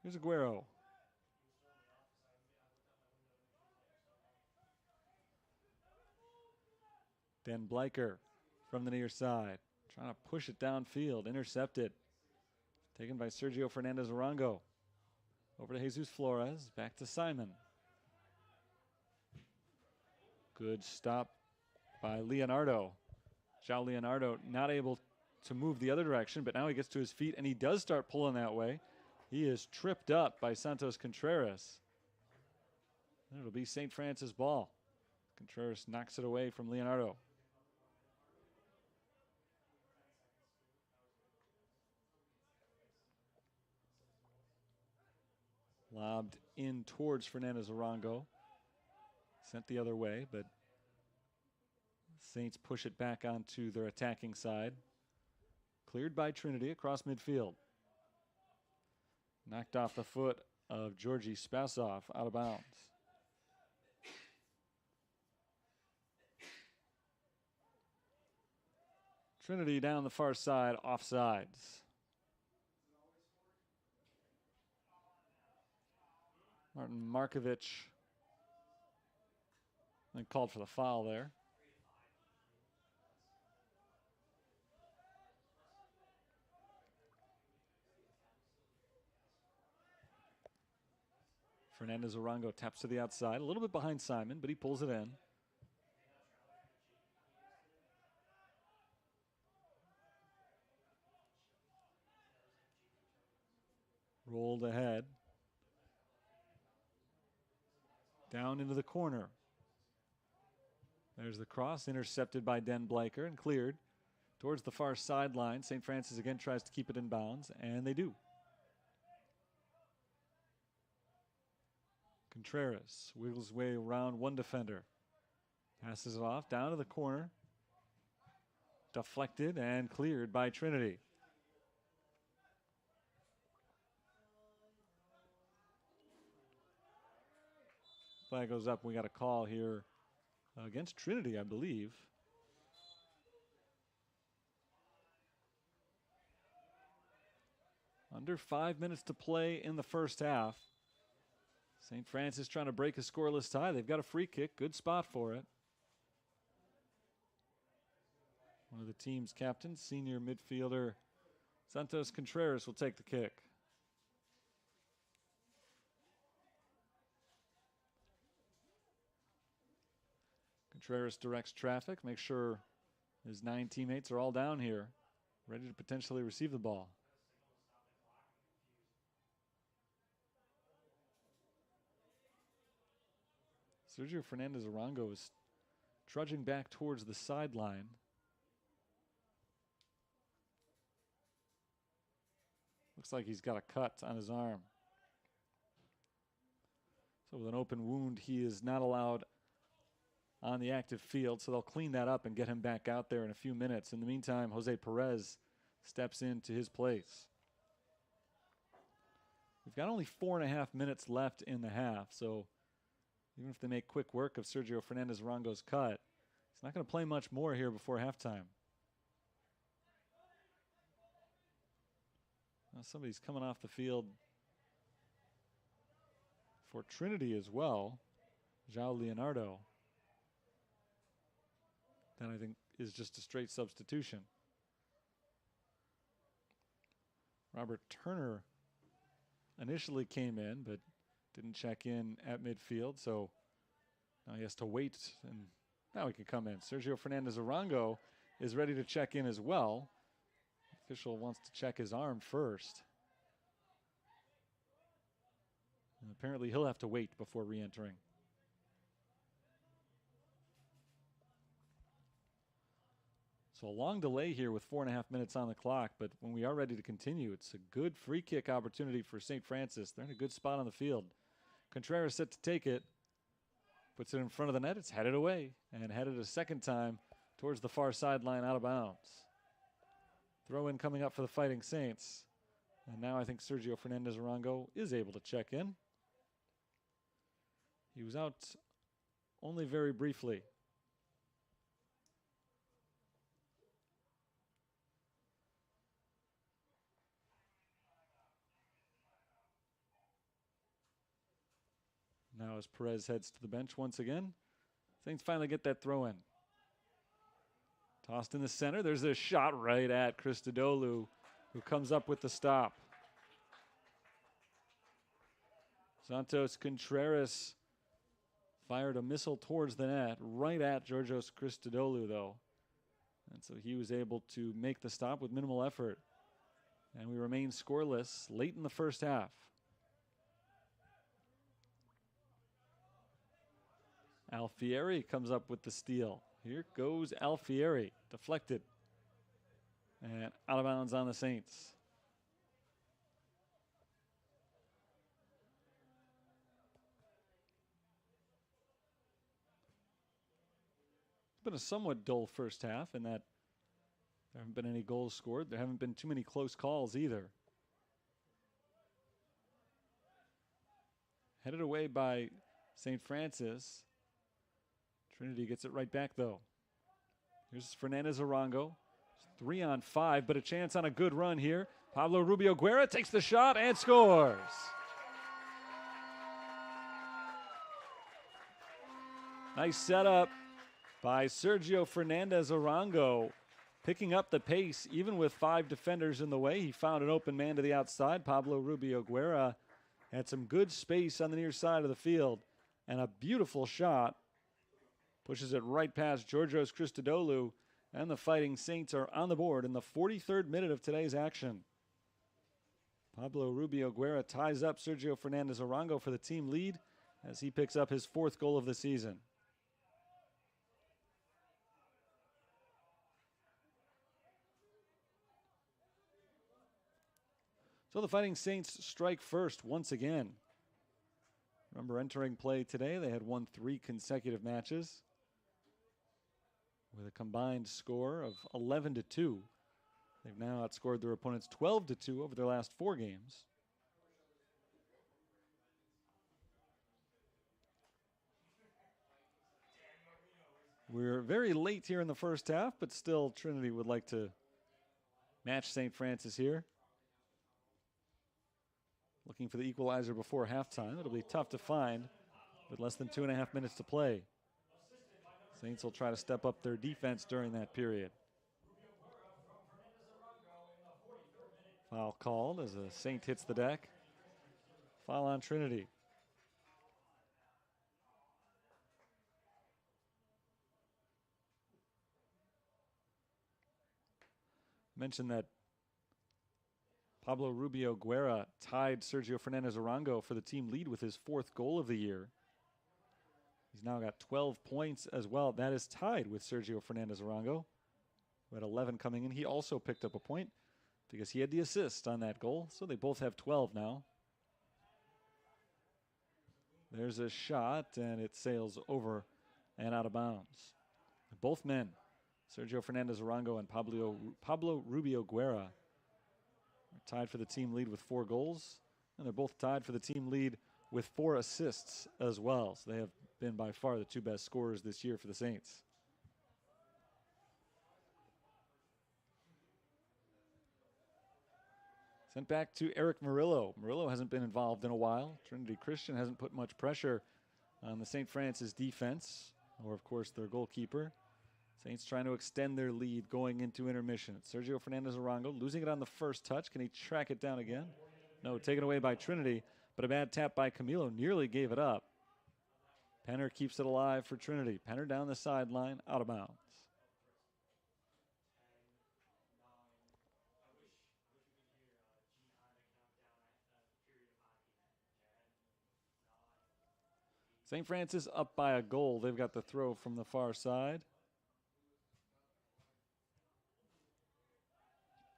Here's Aguero. Dan Bleicher from the near side, trying to push it downfield, intercepted. Taken by Sergio Fernandez Arango. Over to Jesus Flores, back to Simon. Good stop by Leonardo. João Leonardo not able to move the other direction, but now he gets to his feet and he does start pulling that way. He is tripped up by Santos Contreras. And it'll be St. Francis ball. Contreras knocks it away from Leonardo. Lobbed in towards Fernandez Arango. Sent the other way, but Saints push it back onto their attacking side. Cleared by Trinity across midfield. Knocked off the foot of Georgi Spasov, out of bounds. Trinity down the far side, offsides. Martin Markovic then called for the foul there. Fernandez Arango taps to the outside, a little bit behind Simon, but he pulls it in. Rolled ahead. Down into the corner. There's the cross, intercepted by Den Bleicher and cleared towards the far sideline. St. Francis again tries to keep it in bounds, and they do. Contreras wiggles his way around one defender. Passes it off, down to the corner. Deflected and cleared by Trinity. Flag goes up. We got a call here against Trinity, I believe. Under 5 minutes to play in the first half. St. Francis trying to break a scoreless tie. They've got a free kick. Good spot for it. One of the team's captains, senior midfielder Santos Contreras, will take the kick. Contreras directs traffic, makes sure his 9 teammates are all down here, ready to potentially receive the ball. Sergio Fernandez Arango is trudging back towards the sideline. Looks like he's got a cut on his arm. So with an open wound, he is not allowed on the active field, so they'll clean that up and get him back out there in a few minutes. In the meantime, Jose Perez steps into his place. We've got only 4.5 minutes left in the half, so even if they make quick work of Sergio Fernandez-Arango's cut, he's not going to play much more here before halftime. Now somebody's coming off the field for Trinity as well, João Leonardo. That I think is just a straight substitution. Robert Turner initially came in, but didn't check in at midfield, so now he has to wait, and now he can come in. Sergio Fernandez-Arango is ready to check in as well. The official wants to check his arm first. And apparently he'll have to wait before re-entering. So a long delay here with 4.5 minutes on the clock, but when we are ready to continue, it's a good free kick opportunity for St. Francis. They're in a good spot on the field. Contreras set to take it, puts it in front of the net. It's headed away and headed a second time towards the far sideline out of bounds. Throw in coming up for the Fighting Saints. And now I think Sergio Fernandez-Arango is able to check in. He was out only very briefly. Now as Perez heads to the bench once again, Saints finally get that throw in. Tossed in the center. There's a shot right at Christodoulou, who comes up with the stop. Santos Contreras fired a missile towards the net, right at Georgios Christodoulou, though. And so he was able to make the stop with minimal effort. And we remain scoreless late in the first half. Alfieri comes up with the steal. Here goes Alfieri, deflected. And out of bounds on the Saints. It's been a somewhat dull first half in that there haven't been any goals scored. There haven't been too many close calls either. Headed away by St. Francis. Trinity gets it right back, though. Here's Fernandez-Arango. 3-on-5, but a chance on a good run here. Pablo Rubio Guerra takes the shot and scores. Nice setup by Sergio Fernandez-Arango, picking up the pace even with 5 defenders in the way. He found an open man to the outside. Pablo Rubio Guerra had some good space on the near side of the field, and a beautiful shot. Pushes it right past Georgios Christodoulou, and the Fighting Saints are on the board in the 43rd minute of today's action. Pablo Rubio Guerra ties up Sergio Fernandez-Arango for the team lead as he picks up his 4th goal of the season. So the Fighting Saints strike first once again. Remember, entering play today, they had won 3 consecutive matches with a combined score of 11-2. They've now outscored their opponents 12-2 over their last 4 games. We're very late here in the first half, but still Trinity would like to match St. Francis here. Looking for the equalizer before halftime. It'll be tough to find with less than 2.5 minutes to play. Saints will try to step up their defense during that period. Foul called as a Saint hits the deck. Foul on Trinity. Mentioned that Pablo Rubio Guerra tied Sergio Fernandez-Arango for the team lead with his 4th goal of the year. He's now got 12 points as well. That is tied with Sergio Fernandez-Arango, who had 11 coming in. He also picked up a point because he had the assist on that goal. So they both have 12 now. There's a shot, and it sails over and out of bounds. Both men Sergio Fernandez Arango and Pablo Rubio Guerra are tied for the team lead with 4 goals, and they're both tied for the team lead with 4 assists as well. So they have been by far the 2 best scorers this year for the Saints. Sent back to Eric Murillo. Murillo hasn't been involved in a while. Trinity Christian hasn't put much pressure on the St. Francis defense, or of course their goalkeeper. Saints trying to extend their lead going into intermission. It's Sergio Fernandez Arango losing it on the first touch. Can he track it down again? No, taken away by Trinity, but a bad tap by Camilo nearly gave it up. Penner keeps it alive for Trinity. Penner down the sideline, out of bounds. St. Francis up by a goal. They've got the throw from the far side.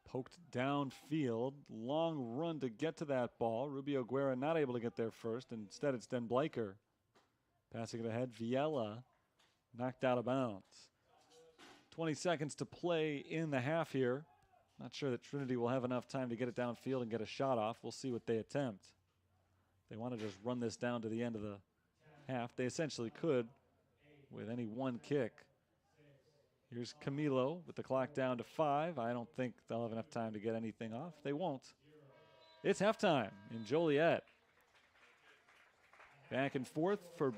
Poked downfield. Long run to get to that ball. Rubio Guerra not able to get there first. Instead, it's Den Bleicher passing it ahead. Viella knocked out of bounds. 20 seconds to play in the half here. Not sure that Trinity will have enough time to get it downfield and get a shot off. We'll see what they attempt. They want to just run this down to the end of the half. They essentially could with any one kick. Here's Camilo with the clock down to 5. I don't think they'll have enough time to get anything off. They won't. It's halftime in Joliet. Back and forth for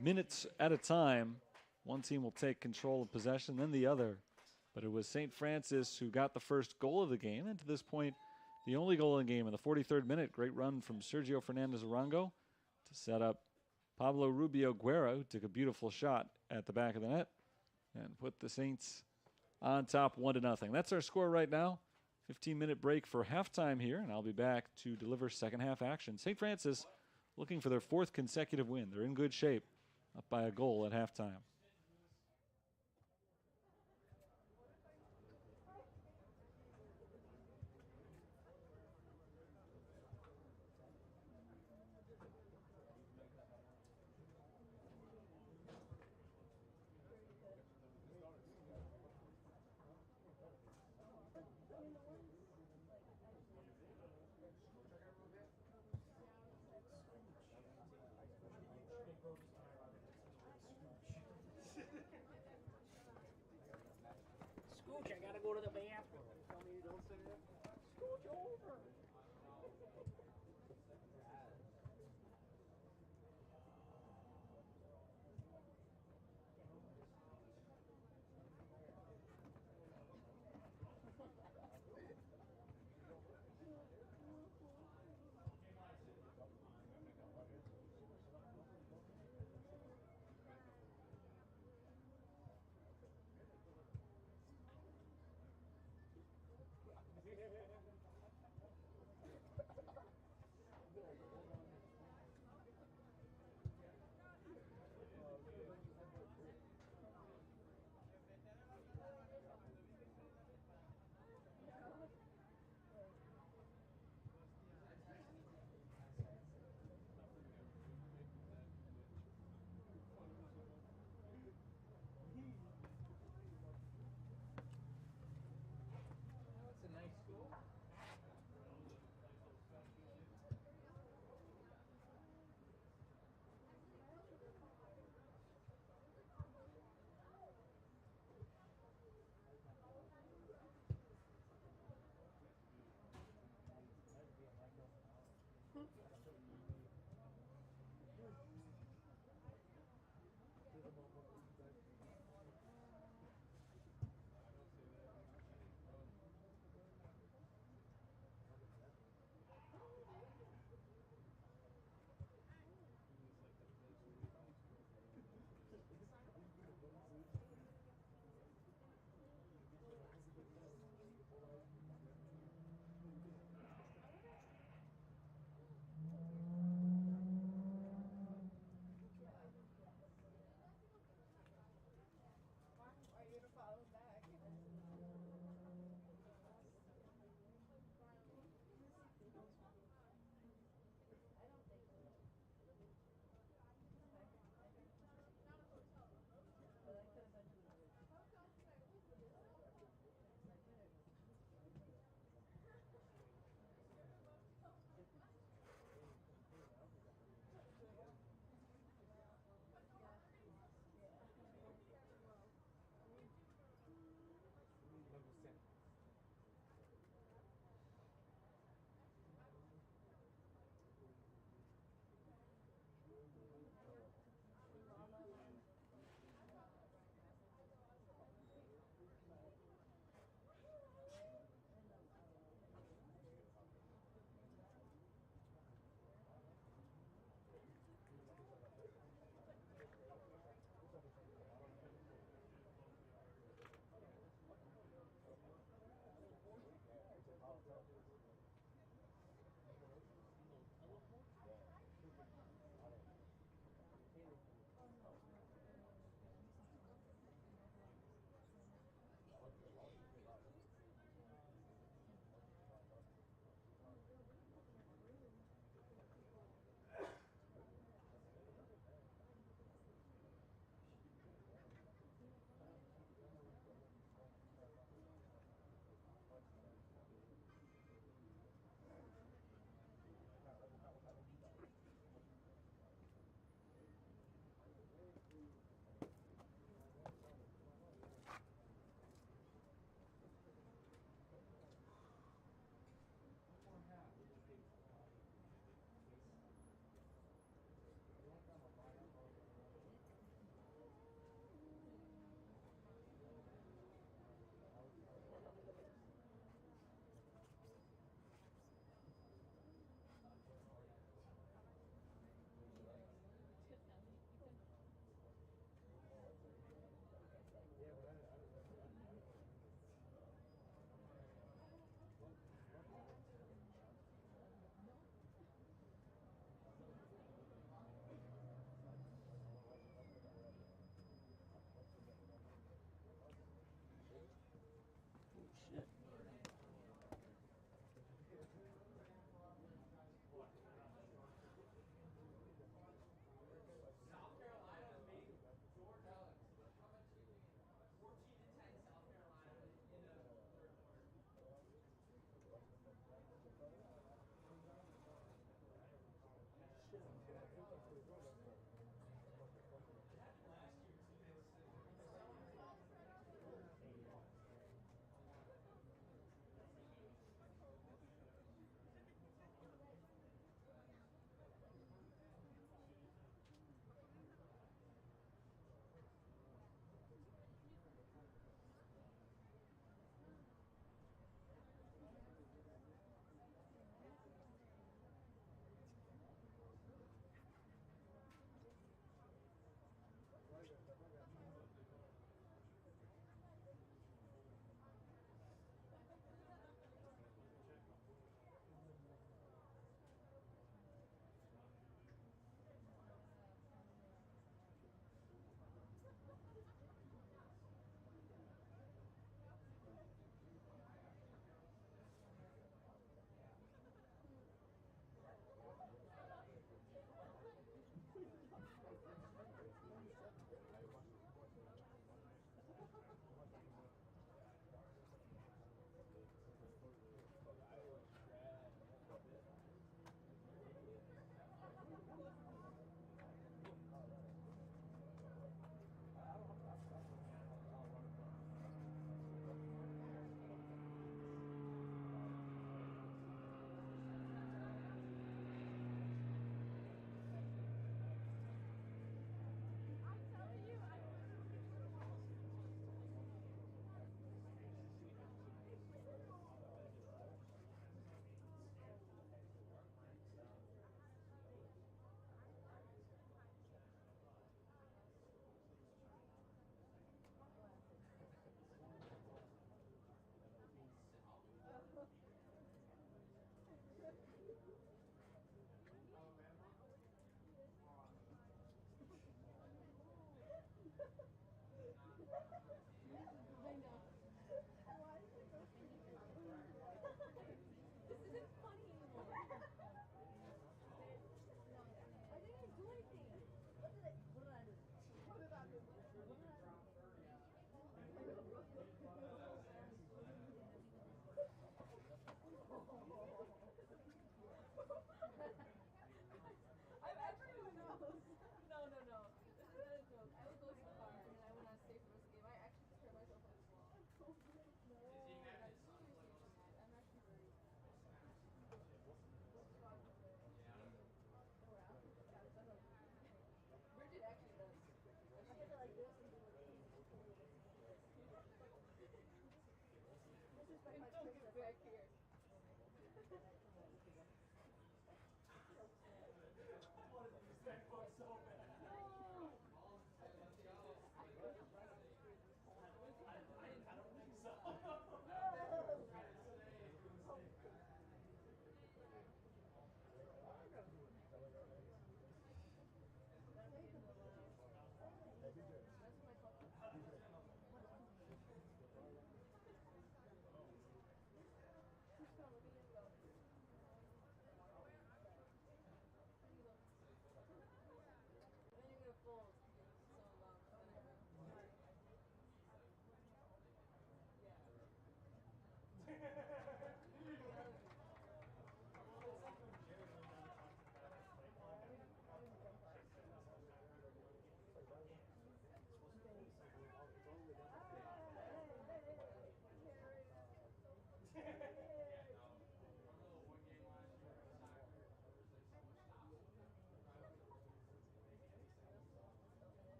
minutes at a time. One team will take control of possession, then the other. But it was St. Francis who got the first goal of the game, and to this point, the only goal in the game in the 43rd minute. Great run from Sergio Fernandez Arango to set up Pablo Rubio Guerra, who took a beautiful shot at the back of the net and put the Saints on top 1-0. That's our score right now. 15-minute break for halftime here, and I'll be back to deliver second half action. St. Francis looking for their 4th consecutive win. They're in good shape, up by a goal at halftime.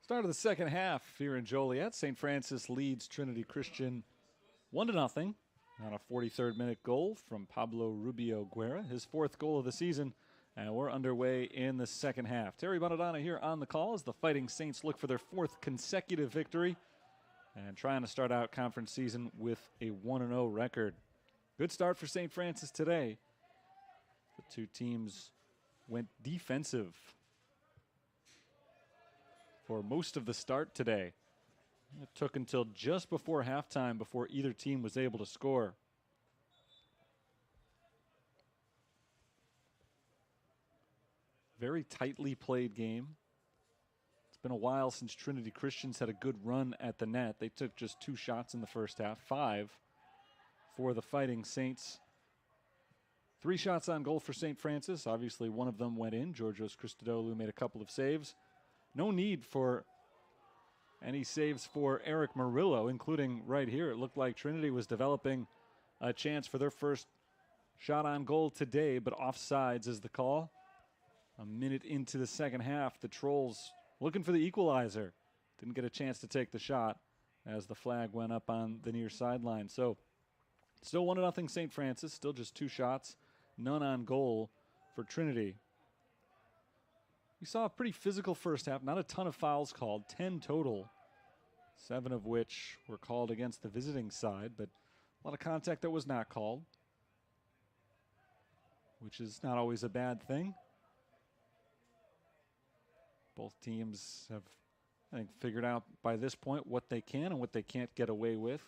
Start of the second half here in Joliet. St. Francis leads Trinity Christian 1-0 on a 43rd minute goal from Pablo Rubio Guerra, his fourth goal of the season. And we're underway in the second half. Terry Bonadonna here on the call as the Fighting Saints look for their fourth consecutive victory and trying to start out conference season with a 1-0 record. Good start for St. Francis today. The The two teams went defensive for most of the start today. It took until just before halftime before either team was able to score. Very tightly played game. It's been a while since Trinity Christians had a good run at the net. They took just 2 shots in the first half, 5 for the Fighting Saints. 3 shots on goal for St. Francis. Obviously, one of them went in. Georgios Christodoulou made a couple of saves. No need for any saves for Eric Murillo, including right here. It looked like Trinity was developing a chance for their first shot on goal today, but offsides is the call. A minute into the second half, the Trolls looking for the equalizer. Didn't get a chance to take the shot as the flag went up on the near sideline. So still 1-0 St. Francis, still just 2 shots, none on goal for Trinity. We saw a pretty physical first half, not a ton of fouls called, 10 total, 7 of which were called against the visiting side, but a lot of contact that was not called, which is not always a bad thing. Both teams have, I think, figured out by this point what they can and what they can't get away with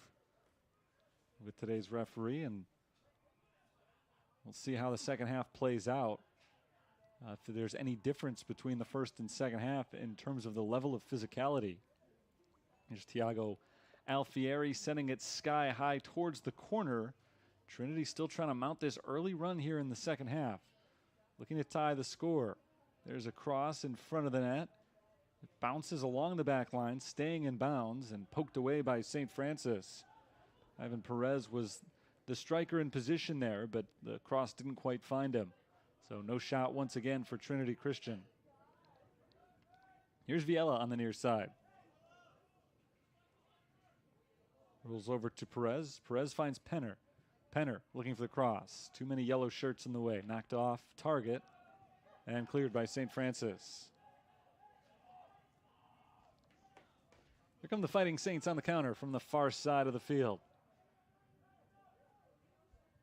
today's referee, and we'll see how the second half plays out. If there's any difference between the first and second half in terms of the level of physicality. Here's Thiago Alfieri sending it sky high towards the corner. Trinity still trying to mount this early run here in the second half, looking to tie the score. There's a cross in front of the net. It bounces along the back line, staying in bounds and poked away by St. Francis. Ivan Perez was the striker in position there, but the cross didn't quite find him. So no shot once again for Trinity Christian. Here's Viella on the near side. Rolls over to Perez. Perez finds Penner. Penner looking for the cross. Too many yellow shirts in the way. Knocked off target and cleared by St. Francis. Here come the Fighting Saints on the counter from the far side of the field.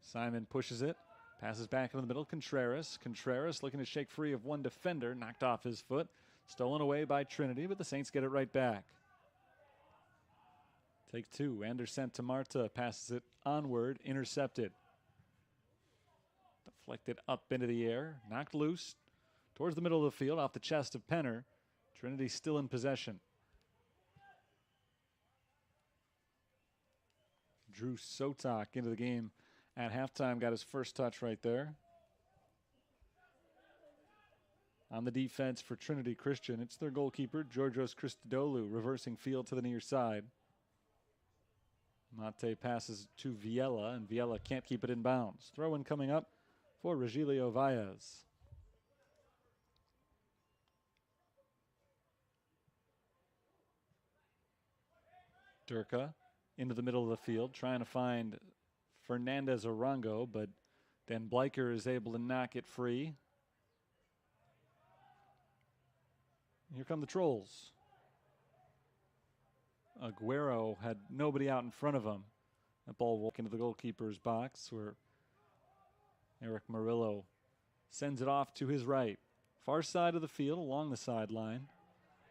Simon pushes it. Passes back into the middle. Contreras. Contreras looking to shake free of one defender. Knocked off his foot. Stolen away by Trinity, but the Saints get it right back. Take 2. Anderson to Marta. Passes it onward. Intercepted. Deflected up into the air. Knocked loose. Towards the middle of the field, off the chest of Penner. Trinity still in possession. Drew Sotok into the game at halftime, got his first touch right there. On the defense for Trinity Christian, it's their goalkeeper, Georgios Christodoulou, reversing field to the near side. Mate passes to Viella, and Viella can't keep it in bounds. Throw-in coming up for Regilio Valles. Durka into the middle of the field, trying to find Fernandez Arango, but then Bleicher is able to knock it free. Here come the Trolls. Aguero had nobody out in front of him. That ball walked into the goalkeeper's box where Eric Murillo sends it off to his right. Far side of the field along the sideline.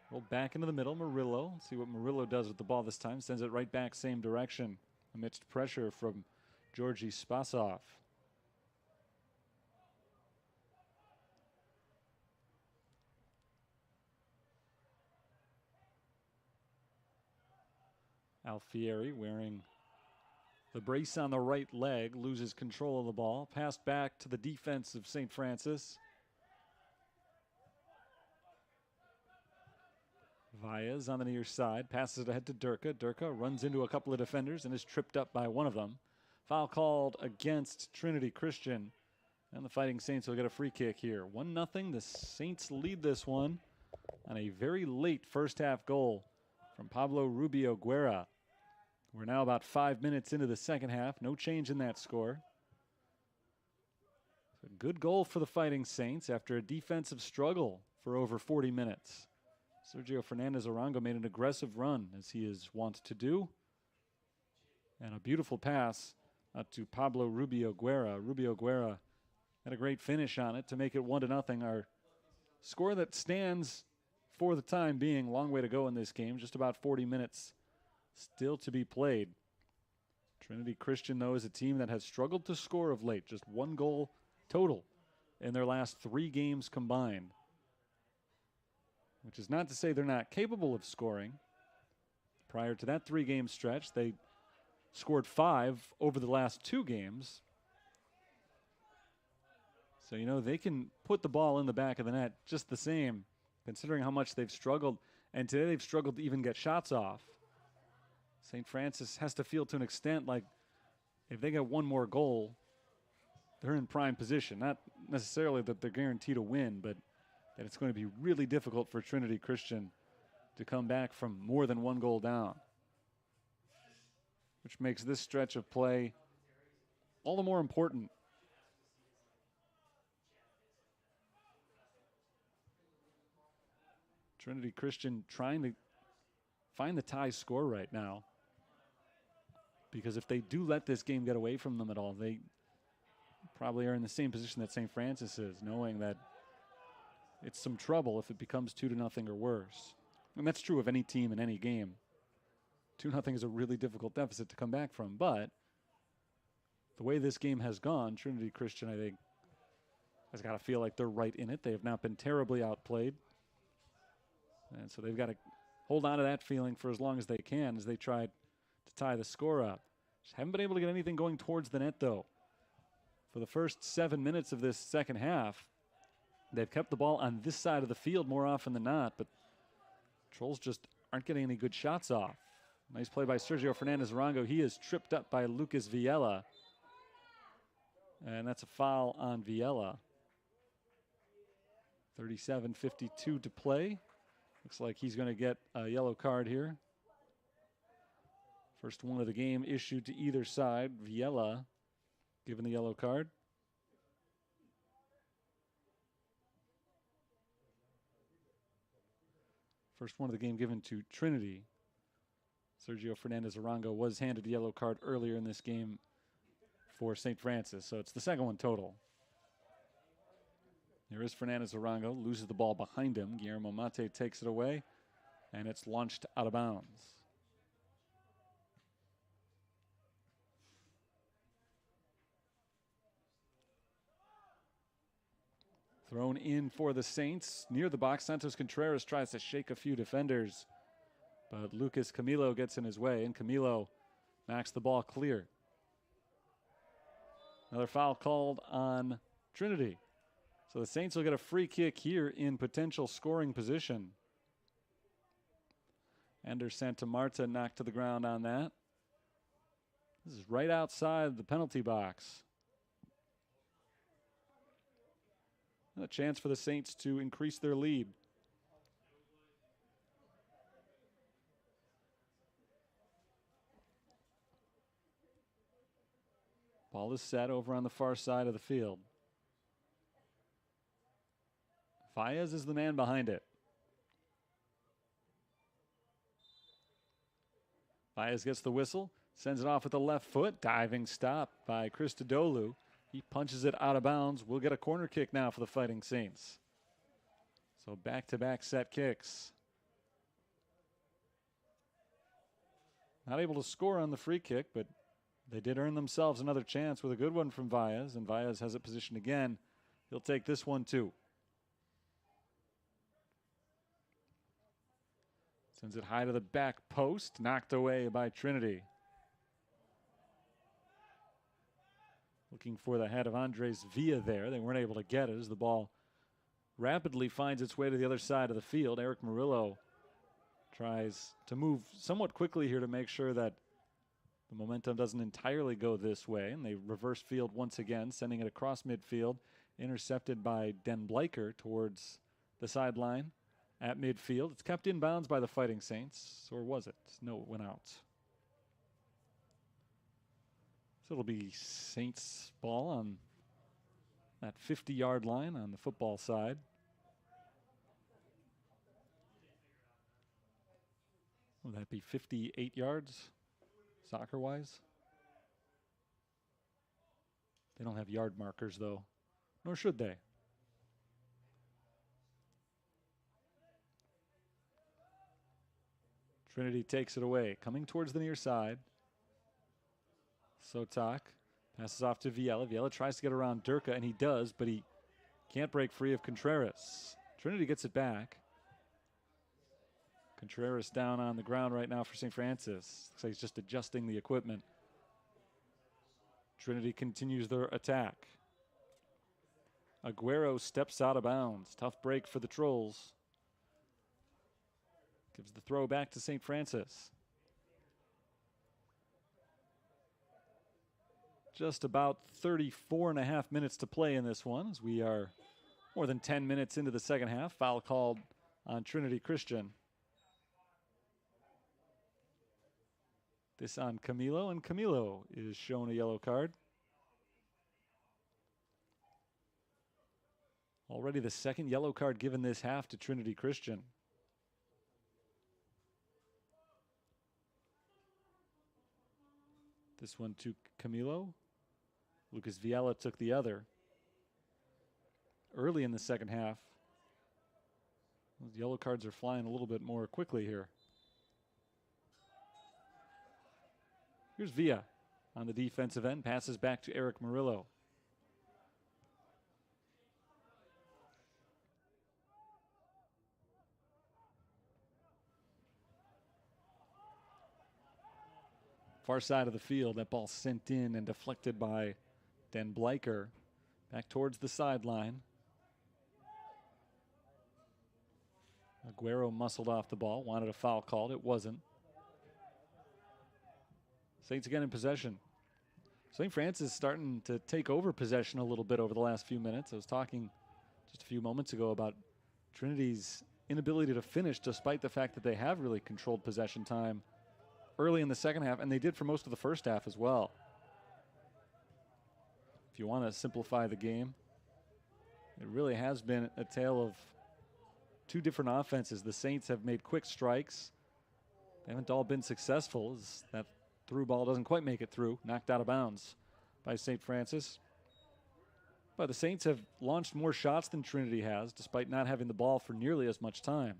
Roll back into the middle, Murillo. See what Murillo does with the ball this time. Sends it right back same direction amidst pressure from Georgi Spasov. Alfieri wearing the brace on the right leg, loses control of the ball. Passed back to the defense of St. Francis. Valles on the near side, passes it ahead to Durka. Durka runs into a couple of defenders and is tripped up by one of them. Foul called against Trinity Christian. And the Fighting Saints will get a free kick here. 1-0. The Saints lead this one on a very late first half goal from Pablo Rubio Guerra. We're now about 5 minutes into the second half. No change in that score. A good goal for the Fighting Saints after a defensive struggle for over 40 minutes. Sergio Fernandez Arango made an aggressive run, as he is wont to do. And a beautiful pass to Pablo Rubio Guerra. Rubio Guerra Had a great finish on it to make it 1-0. Our score that stands for the time being. Long way to go in this game. Just about 40 minutes still to be played. Trinity Christian, though, is a team that has struggled to score of late. Just 1 goal total in their last 3 games combined. Which is not to say they're not capable of scoring. Prior to that 3-game stretch, they scored 5 over the last 2 games. So, you know, they can put the ball in the back of the net just the same, considering how much they've struggled. And today they've struggled to even get shots off. St. Francis has to feel to an extent like if they get 1 more goal, they're in prime position. Not necessarily that they're guaranteed a win, but that it's going to be really difficult for Trinity Christian to come back from more than 1 goal down, which makes this stretch of play all the more important. Trinity Christian trying to find the tie score right now, because if they do let this game get away from them at all, they probably are in the same position that St. Francis is, knowing that it's some trouble if it becomes 2-0 or worse. And that's true of any team in any game. 2-0 is a really difficult deficit to come back from, but the way this game has gone, Trinity Christian, I think, has got to feel like they're right in it. They have not been terribly outplayed. And so they've got to hold on to that feeling for as long as they can as they try to tie the score up. Just haven't been able to get anything going towards the net, though. For the first 7 minutes of this second half, they've kept the ball on this side of the field more often than not, but Trolls just aren't getting any good shots off. Nice play by Sergio Fernandez-Arango. He is tripped up by Lucas Viella. And that's a foul on Viella. 37:52 to play. Looks like he's going to get a yellow card here. First one of the game issued to either side. Viella given the yellow card. First one of the game given to Trinity. Sergio Fernandez-Arango was handed a yellow card earlier in this game for St. Francis, so it's the second one total. Here is Fernandez-Arango, loses the ball behind him. Guillermo Mate takes it away, and it's launched out of bounds. Thrown in for the Saints. Near the box, Santos Contreras tries to shake a few defenders, but Lucas Camilo gets in his way, and Camilo knocks the ball clear. Another foul called on Trinity. So the Saints will get a free kick here in potential scoring position. Ender Santa Marta knocked to the ground on that. This is right outside the penalty box. And a chance for the Saints to increase their lead. Ball is set over on the far side of the field. Faez is the man behind it. Faez gets the whistle, sends it off with the left foot. Diving stop by Christodoulou. He punches it out of bounds. We'll get a corner kick now for the Fighting Saints. So back-to-back set kicks. Not able to score on the free kick, but they did earn themselves another chance with a good one from Faez, and Faez has it positioned again. He'll take this one too. Sends it high to the back post, knocked away by Trinity. Looking for the head of Andres Villa there. They weren't able to get it as the ball rapidly finds its way to the other side of the field. Eric Murillo tries to move somewhat quickly here to make sure that the momentum doesn't entirely go this way. And they reverse field once again, sending it across midfield. Intercepted by Den Bleicher towards the sideline. At midfield, it's kept in bounds by the Fighting Saints, or was it? No, it went out. So it'll be Saints ball on that 50-yard line on the football side. Will that be 58 yards, soccer-wise? They don't have yard markers, though. nor should they. Trinity takes it away, coming towards the near side. Sotak passes off to Viella. Viella tries to get around Durka, and he does, but he can't break free of Contreras. Trinity gets it back. Contreras down on the ground right now for St. Francis. Looks like he's just adjusting the equipment. Trinity continues their attack. Aguero steps out of bounds. Tough break for the Trolls. Gives the throw back to St. Francis. Just about 34.5 minutes to play in this one, as we are more than 10 minutes into the second half. Foul called on Trinity Christian. This on Camilo, and Camilo is shown a yellow card. Already the second yellow card given this half to Trinity Christian. This one to Camilo. Lucas Viella took the other. Early in the second half. Those yellow cards are flying a little bit more quickly here. Here's Villa on the defensive end. Passes back to Eric Murillo. Far side of the field, that ball sent in and deflected by Den Bleicher. Back towards the sideline. Aguero muscled off the ball, wanted a foul called. It wasn't. Saints again in possession. St. Francis starting to take over possession a little bit over the last few minutes. I was talking just a few moments ago about Trinity's inability to finish despite the fact that they have really controlled possession time early in the second half, and they did for most of the first half as well. If you want to simplify the game, it really has been a tale of two different offenses. The Saints have made quick strikes. They haven't all been successful, as that through ball doesn't quite make it through, knocked out of bounds by St. Francis. But the Saints have launched more shots than Trinity has, despite not having the ball for nearly as much time.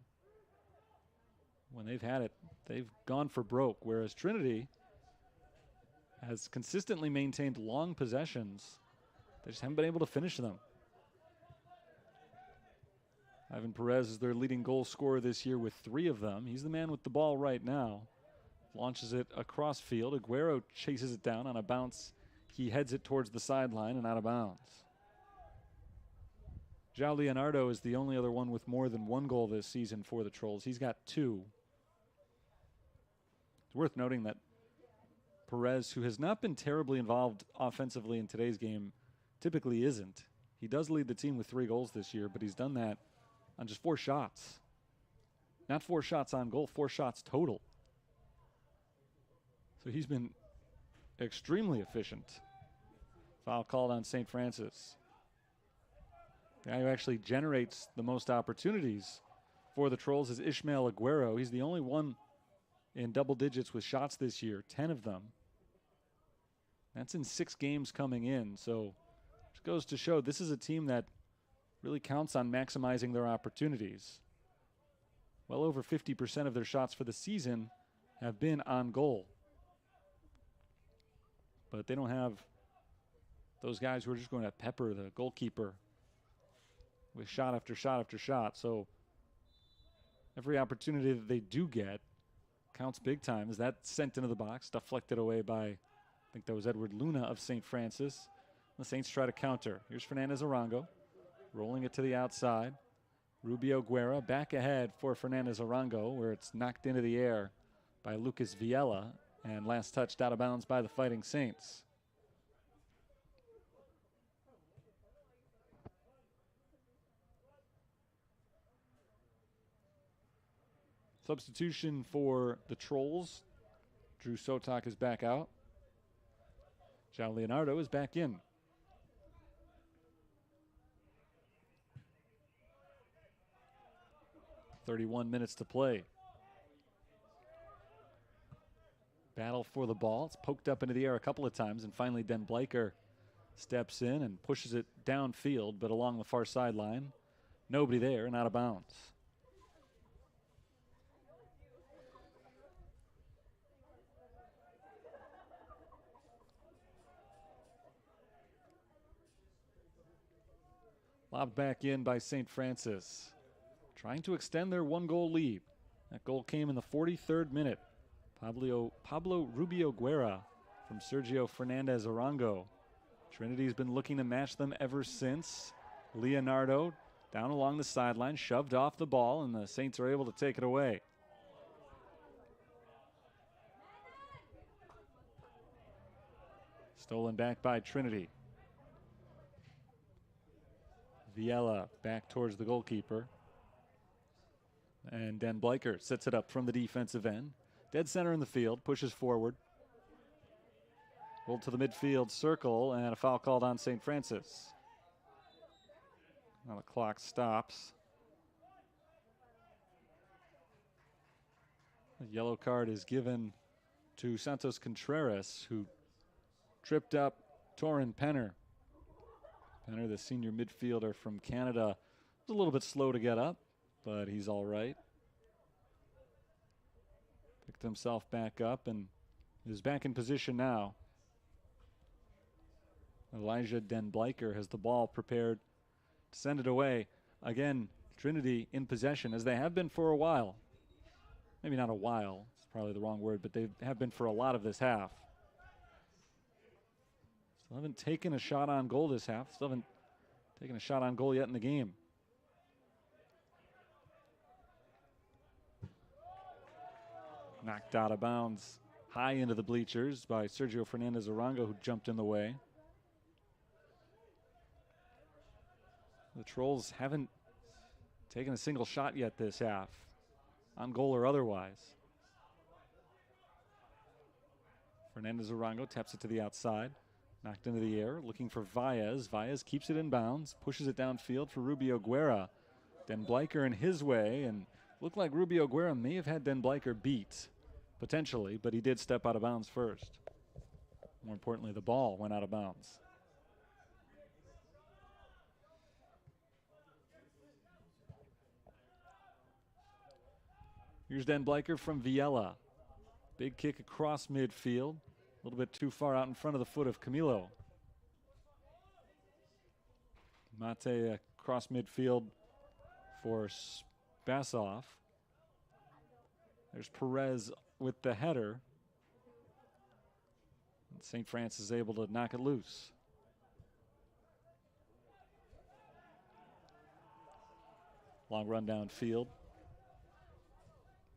When they've had it, they've gone for broke, whereas Trinity has consistently maintained long possessions. They just haven't been able to finish them. Ivan Perez is their leading goal scorer this year with 3 of them. He's the man with the ball right now. Launches it across field. Aguero chases it down on a bounce. He heads it towards the sideline and out of bounds. João Leonardo is the only other one with more than 1 goal this season for the Trolls. He's got 2. It's worth noting that Perez, who has not been terribly involved offensively in today's game, typically isn't. He does lead the team with 3 goals this year, but he's done that on just 4 shots. Not 4 shots on goal, 4 shots total. So he's been extremely efficient. Foul called on St. Francis. The guy who actually generates the most opportunities for the Trolls is Ishmael Aguero. He's the only one in double digits with shots this year, 10 of them. That's in 6 games coming in. So it goes to show this is a team that really counts on maximizing their opportunities. Well over 50% of their shots for the season have been on goal. But they don't have those guys who are just going to pepper the goalkeeper with shot after shot after shot. So every opportunity that they do get counts big time. As that sent into the box, deflected away by, I think that was Edward Luna of St. Francis. The Saints try to counter. Here's Fernandez Arango, rolling it to the outside. Rubio Guerra back ahead for Fernandez Arango, where it's knocked into the air by Lucas Viella, and last touched out of bounds by the Fighting Saints. Substitution for the Trolls. Drew Sotak is back out. João Leonardo is back in. .31 minutes to play. Battle for the ball. It's poked up into the air a couple of times, and finally Den Bleicher steps in and pushes it downfield, but along the far sideline. Nobody there and out of bounds. Lobbed back in by St. Francis, trying to extend their 1-goal lead. That goal came in the 43rd minute. Pablo Rubio Guerra from Sergio Fernandez Arango. Trinity's been looking to match them ever since. Leonardo down along the sideline, shoved off the ball, and the Saints are able to take it away. Stolen back by Trinity. Viella back towards the goalkeeper. And Den Bleicher sets it up from the defensive end. Dead center in the field, pushes forward. Rolled to the midfield circle, and a foul called on St. Francis. Now the clock stops. The yellow card is given to Santos Contreras, who tripped up Torin Penner. Penner, the senior midfielder from Canada, was a little bit slow to get up, but he's all right. Picked himself back up and is back in position now. Elijah Den Bleicher has the ball prepared to send it away. Again, Trinity in possession, as they have been for a while. Maybe not a while, it's probably the wrong word, but they have been for a lot of this half. Still haven't taken a shot on goal this half. Still haven't taken a shot on goal yet in the game. Knocked out of bounds high into the bleachers by Sergio Fernandez Arango, who jumped in the way. The Trolls haven't taken a single shot yet this half, on goal or otherwise. Fernandez Arango taps it to the outside, knocked into the air, looking for Valles. Valles keeps it in bounds, pushes it downfield for Rubio Guerra. Den Bleicher in his way, and looked like Rubio Guerra may have had Den Bleicher beat, potentially, but he did step out of bounds first. More importantly, the ball went out of bounds. Here's Den Bleicher from Viella. Big kick across midfield. A little bit too far out in front of the foot of Camilo. Mate across midfield for Spasoff. There's Perez with the header. And St. Francis is able to knock it loose. Long run downfield.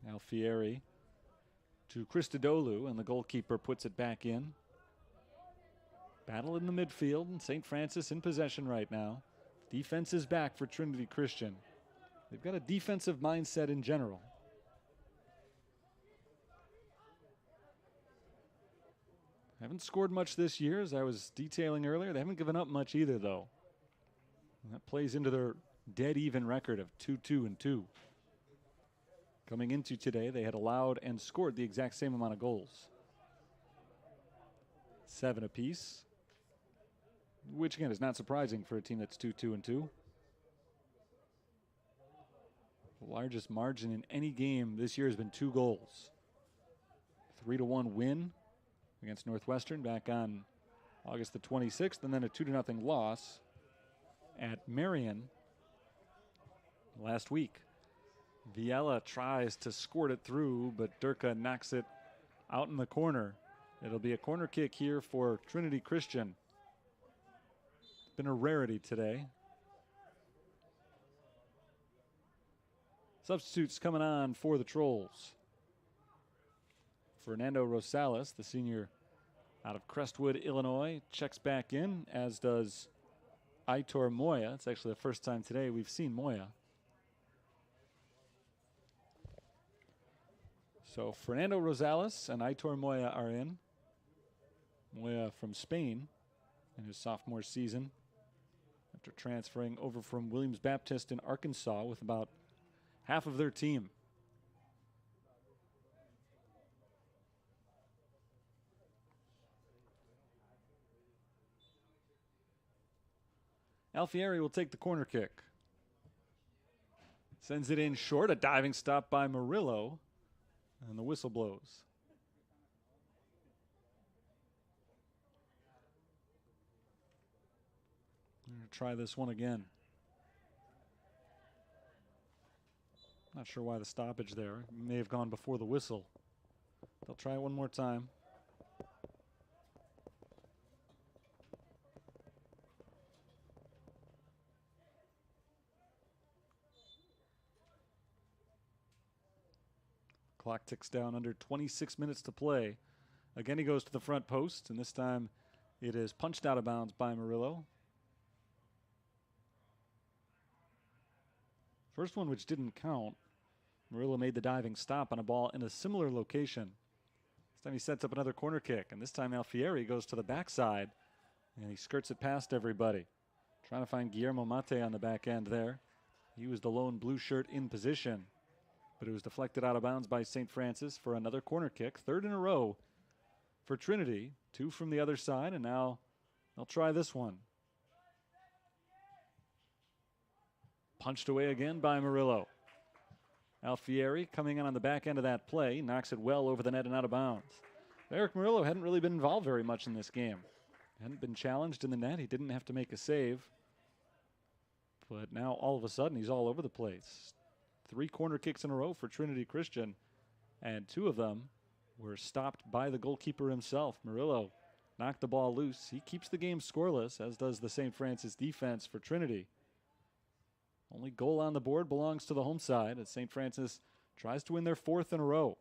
Alfieri to Christodoulou, and the goalkeeper puts it back in. Battle in the midfield, and St. Francis in possession right now. Defense is back for Trinity Christian. They've got a defensive mindset in general. Haven't scored much this year, as I was detailing earlier. They haven't given up much either, though. And that plays into their dead even record of 2-2-2. Coming into today, they had allowed and scored the exact same amount of goals. 7 apiece, which again is not surprising for a team that's 2-2-2. The largest margin in any game this year has been 2 goals. 3-1 win against Northwestern back on August the 26th, and then a 2-0 loss at Marion last week. Viella tries to squirt it through, but Durka knocks it out in the corner. It'll be a corner kick here for Trinity Christian. Been a rarity today. Substitutes coming on for the Trolls. Fernando Rosales, the senior out of Crestwood, Illinois, checks back in, as does Aitor Moya. It's actually the first time today we've seen Moya. So Fernando Rosales and Aitor Moya are in. Moya from Spain in his sophomore season, after transferring over from Williams Baptist in Arkansas with about half of their team. Alfieri will take the corner kick. Sends it in short, a diving stop by Murillo, and the whistle blows. I'm going to try this one again. Not sure why the stoppage there. It may have gone before the whistle. They'll try it one more time. Clock ticks down, under 26 minutes to play. Again, he goes to the front post, and this time it is punched out of bounds by Murillo. First one, which didn't count. Murillo made the diving stop on a ball in a similar location. This time he sets up another corner kick, and this time Alfieri goes to the backside, and he skirts it past everybody. Trying to find Guillermo Mate on the back end there. He was the lone blue shirt in position, but it was deflected out of bounds by St. Francis for another corner kick. Third in a row for Trinity. 2 from the other side, and now they'll try this one. Punched away again by Murillo. Alfieri coming in on the back end of that play, knocks it well over the net and out of bounds. Eric Murillo hadn't really been involved very much in this game. Hadn't been challenged in the net. He didn't have to make a save. But now all of a sudden he's all over the place. 3 corner kicks in a row for Trinity Christian, and 2 of them were stopped by the goalkeeper himself. Murillo knocked the ball loose. He keeps the game scoreless, as does the St. Francis defense for Trinity. Only goal on the board belongs to the home side as St. Francis tries to win their 4th in a row.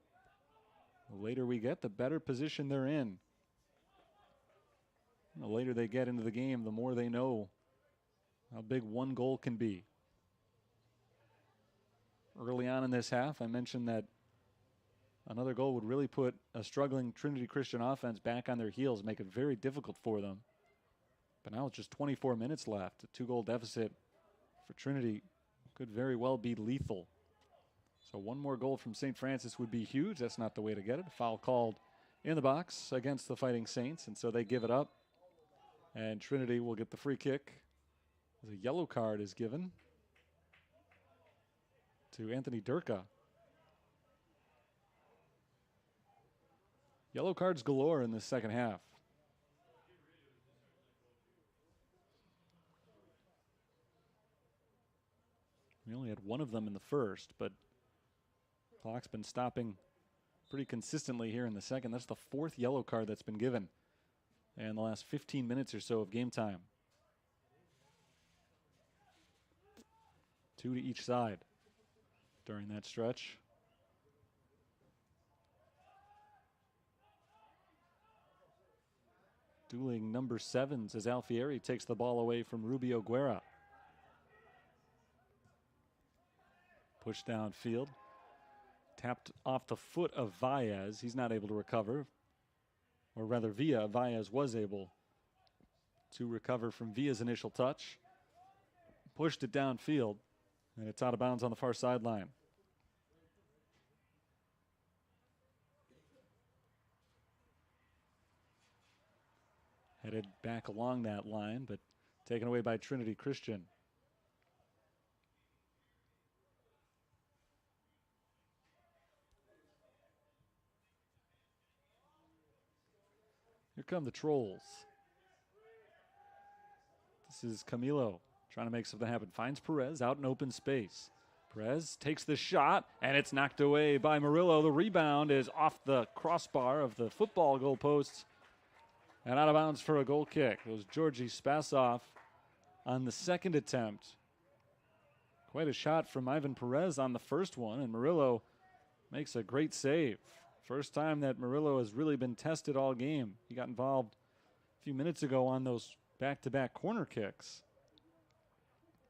The later we get, the better position they're in. The later they get into the game, the more they know how big one goal can be. Early on in this half, I mentioned that another goal would really put a struggling Trinity Christian offense back on their heels, make it very difficult for them. But now it's just 24 minutes left. A 2-goal deficit for Trinity could very well be lethal. So one more goal from St. Francis would be huge. That's not the way to get it. A foul called in the box against the Fighting Saints, and so they give it up. And Trinity will get the free kick as a yellow card is given to Anthony Durka. Yellow cards galore in the second half. We only had 1 of them in the first, but clock's been stopping pretty consistently here in the second. That's the 4th yellow card that's been given in the last 15 minutes or so of game time. 2 to each side during that stretch. Dueling number 7s as Alfieri takes the ball away from Rubio Guerra. Push downfield. Tapped off the foot of Valles. He's not able to recover. Or rather, Valles was able to recover from Villa's initial touch. Pushed it downfield, and it's out of bounds on the far sideline. Headed back along that line, but taken away by Trinity Christian. Here come the Trolls. This is Camilo trying to make something happen. Finds Perez out in open space. Perez takes the shot, and it's knocked away by Murillo. The rebound is off the crossbar of the football goalposts and out of bounds for a goal kick. It was Georgi Spasov on the second attempt. Quite a shot from Ivan Perez on the first one, and Murillo makes a great save. First time that Murillo has really been tested all game. He got involved a few minutes ago on those back-to-back corner kicks.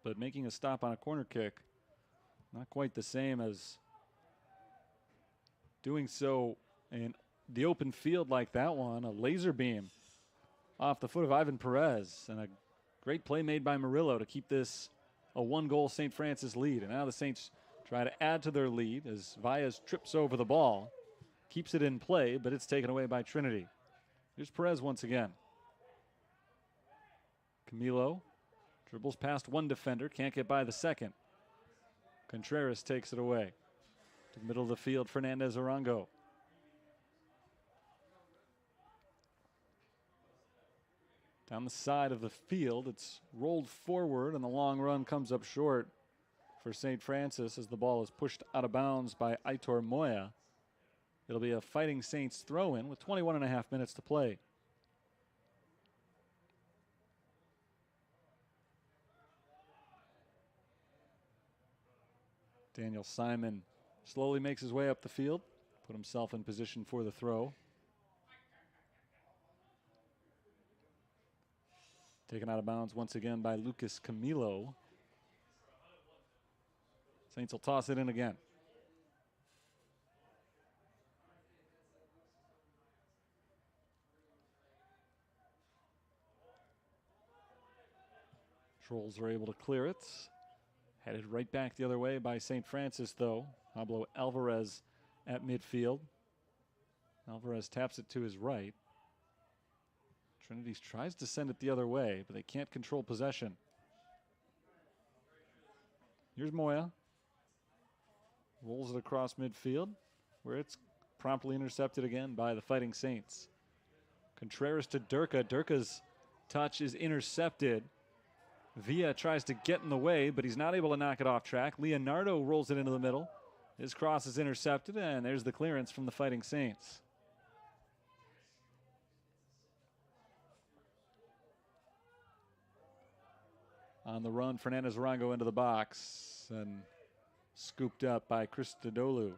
But making a stop on a corner kick, not quite the same as doing so in the open field like that one. A laser beam off the foot of Ivan Perez, and a great play made by Murillo to keep this a 1-goal St. Francis lead. And now the Saints try to add to their lead as Valles trips over the ball. Keeps it in play, but it's taken away by Trinity. Here's Perez once again. Camilo Dribbles past one defender, can't get by the second. Contreras takes it away. To the middle of the field, Fernandez Arango. Down the side of the field, it's rolled forward, and the long run comes up short for St. Francis as the ball is pushed out of bounds by Aitor Moya. It'll be a Fighting Saints throw-in with 21.5 minutes to play. Daniel Simon slowly makes his way up the field, put himself in position for the throw. Taken out of bounds once again by Lucas Camilo. Saints will toss it in again. Trolls are able to clear it. Headed right back the other way by St. Francis, though. Pablo Alvarez at midfield. Alvarez taps it to his right. Trinity tries to send it the other way, but they can't control possession. Here's Moya. Rolls it across midfield, where it's promptly intercepted again by the Fighting Saints. Contreras to Durka. Durka's touch is intercepted. Villa tries to get in the way, but he's not able to knock it off track. Leonardo rolls it into the middle. His cross is intercepted, and there's the clearance from the Fighting Saints. On the run, Fernandez Arango into the box and scooped up by Christodoulou.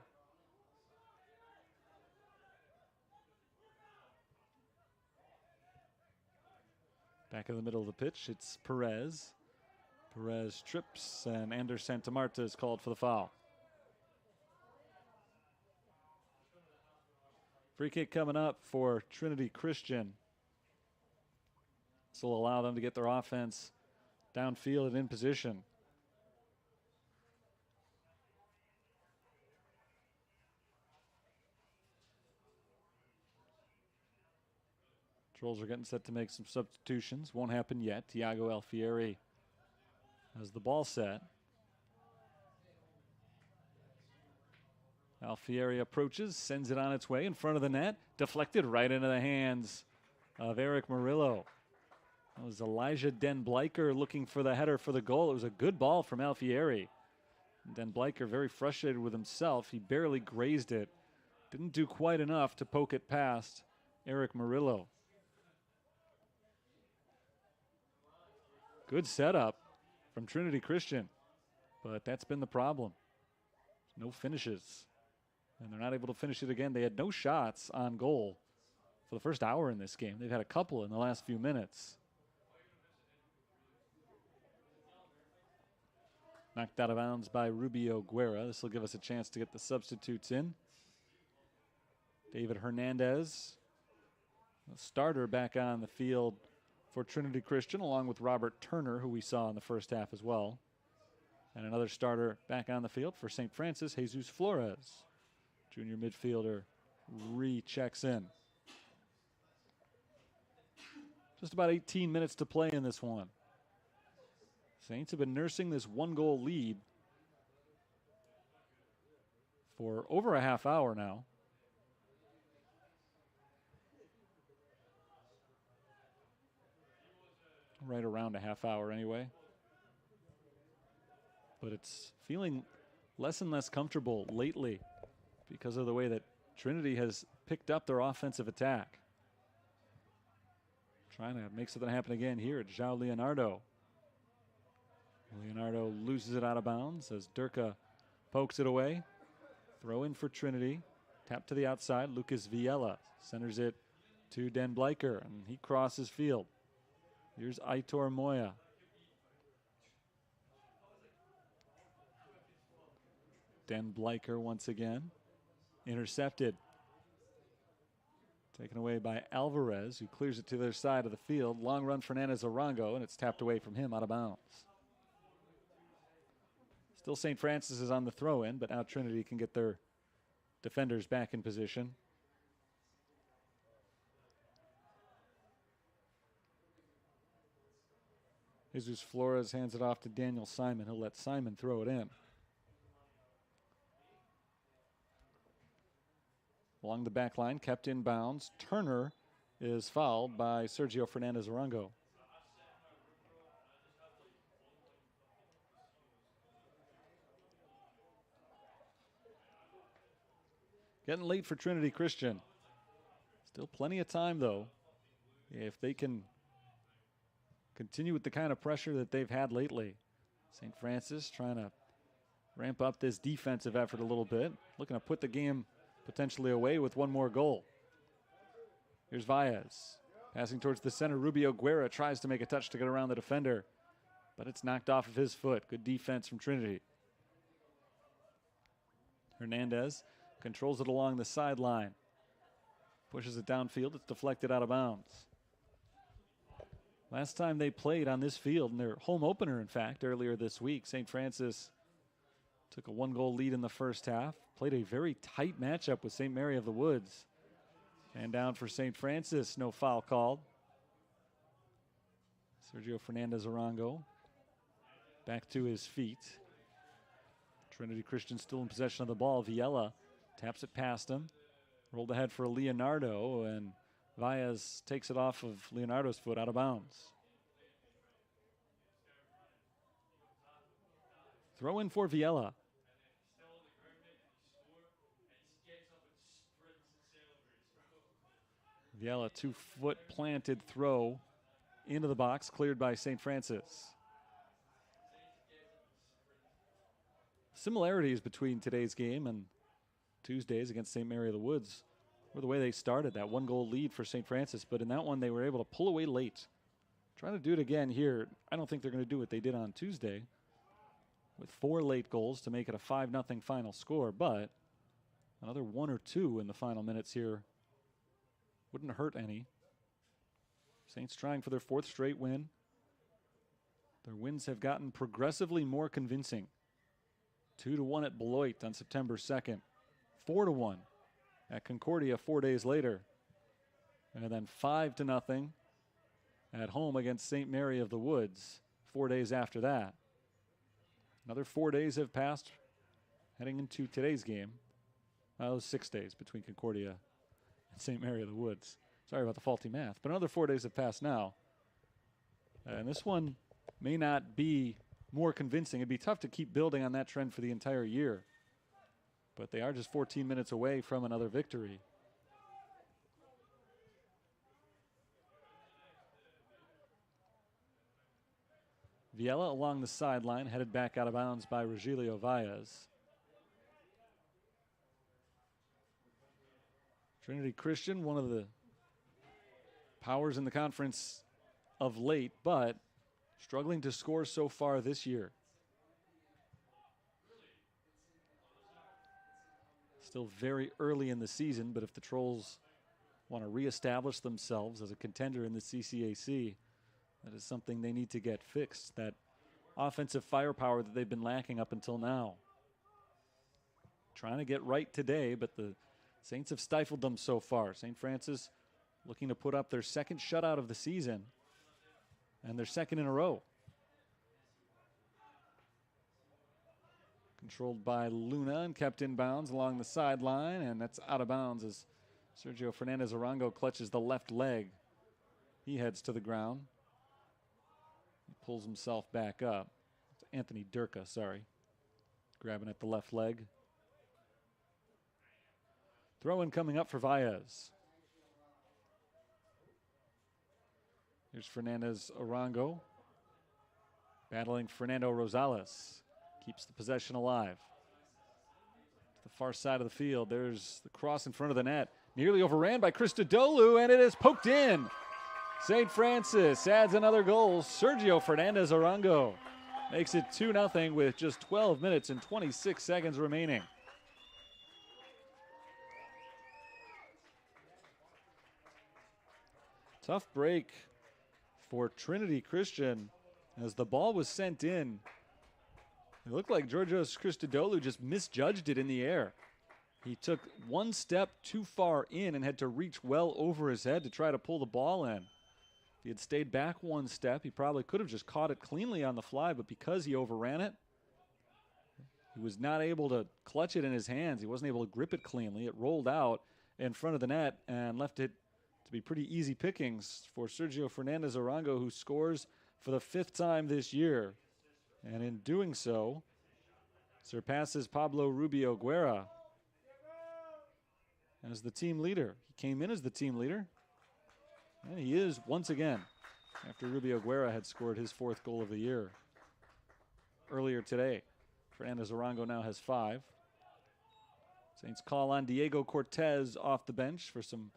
Back in the middle of the pitch, it's Perez. Perez trips, and Ander Santamarta is called for the foul. Free kick coming up for Trinity Christian. This will allow them to get their offense downfield and in position. Trolls are getting set to make some substitutions. Won't happen yet. Thiago Alfieri has the ball set. Alfieri approaches, sends it on its way in front of the net. Deflected right into the hands of Eric Murillo. That was Elijah Den Bleicher looking for the header for the goal. It was a good ball from Alfieri. Den Bleicher very frustrated with himself. He barely grazed it. Didn't do quite enough to poke it past Eric Murillo. Good setup from Trinity Christian, but that's been the problem. No finishes, and they're not able to finish it again. They had no shots on goal for the first hour in this game. They've had a couple in the last few minutes. Knocked out of bounds by Rubio Guerra. This will give us a chance to get the substitutes in. David Hernandez, a starter, back on the field for Trinity Christian, along with Robert Turner, who we saw in the first half as well. And another starter back on the field for St. Francis, Jesus Flores. Junior midfielder re-checks in. Just about 18 minutes to play in this one. Saints have been nursing this one-goal lead for over a half hour now. Right around a half hour anyway. But it's feeling less and less comfortable lately because of the way that Trinity has picked up their offensive attack. Trying to make something happen again here at João Leonardo. Leonardo loses it out of bounds as Durka pokes it away. Throw in for Trinity. Tap to the outside. Lucas Viella centers it to Den Bleicher, and he crosses field. Here's Aitor Moya. Den Bleicher once again. Intercepted. Taken away by Alvarez, who clears it to their side of the field. Long run Fernandez Arango, and it's tapped away from him out of bounds. Still St. Francis is on the throw-in, but now Trinity can get their defenders back in position. Jesus Flores hands it off to Daniel Simon. He'll let Simon throw it in. Along the back line, kept in bounds. Turner is fouled by Sergio Fernandez-Arango. Getting late for Trinity Christian. Still plenty of time, though. If they can continue with the kind of pressure that they've had lately. St. Francis trying to ramp up this defensive effort a little bit. Looking to put the game potentially away with one more goal. Here's Valles. Passing towards the center. Rubio Guerra tries to make a touch to get around the defender, but it's knocked off of his foot. Good defense from Trinity. Hernandez controls it along the sideline. Pushes it downfield. It's deflected out of bounds. Last time they played on this field, in their home opener, in fact, earlier this week, St. Francis took a 1-goal lead in the first half. Played a very tight matchup with St. Mary of the Woods. And down for St. Francis, no foul called. Sergio Fernandez-Arango back to his feet. Trinity Christian still in possession of the ball. Viella taps it past him. Rolled ahead for Leonardo, and Valles takes it off of Leonardo's foot out of bounds. Throw in for Viella. Viella, 2-foot planted throw into the box, cleared by St. Francis. Similarities between today's game and Tuesdays against St. Mary of the Woods were the way they started, that 1-goal lead for St. Francis, but in that one they were able to pull away late. Trying to do it again here. I don't think they're going to do what they did on Tuesday with 4 late goals to make it a 5-0 final score, but another 1 or 2 in the final minutes here wouldn't hurt any. Saints trying for their 4th straight win. Their wins have gotten progressively more convincing. 2-1 at Beloit on September 2nd. 4-1 at Concordia 4 days later. And then 5-0 at home against St. Mary of the Woods 4 days after that. Another 4 days have passed heading into today's game. It was 6 days between Concordia and St. Mary of the Woods. Sorry about the faulty math, but another 4 days have passed now. And this one may not be more convincing. It'd be tough to keep building on that trend for the entire year. But they are just 14 minutes away from another victory. Viella along the sideline, headed back out of bounds by Regilio Valles. Trinity Christian, one of the powers in the conference of late, but struggling to score so far this year. Still very early in the season, but if the Trolls want to reestablish themselves as a contender in the CCAC, that is something they need to get fixed, that offensive firepower that they've been lacking up until now. Trying to get right today, but the Saints have stifled them so far. St. Francis looking to put up their 2nd shutout of the season and their 2nd in a row. Controlled by Luna and kept in bounds along the sideline, and that's out of bounds as Sergio Fernandez-Arango clutches the left leg. He heads to the ground. He pulls himself back up. It's Anthony Durka, sorry. Grabbing at the left leg. Throw-in coming up for Valles. Here's Fernandez-Arango battling Fernando Rosales. Keeps the possession alive. To the far side of the field, there's the cross in front of the net. Nearly overran by Christodoulou, and it is poked in. St. Francis adds another goal. Sergio Fernandez-Arango makes it 2-0 with just 12 minutes and 26 seconds remaining. Tough break for Trinity Christian as the ball was sent in. It looked like Georgios Christodoulou just misjudged it in the air. He took one step too far in and had to reach well over his head to try to pull the ball in. he had stayed back one step, he probably could have just caught it cleanly on the fly, but because he overran it, he was not able to clutch it in his hands. He wasn't able to grip it cleanly. It rolled out in front of the net and left it to be pretty easy pickings for Sergio Fernandez Arango, who scores for the 5th time this year. And in doing so, surpasses Pablo Rubio Guerra as the team leader. He came in as the team leader, and he is once again, after Rubio Guerra had scored his 4th goal of the year earlier today. Fernandez Arango now has 5. Saints call on Diego Cortez off the bench for some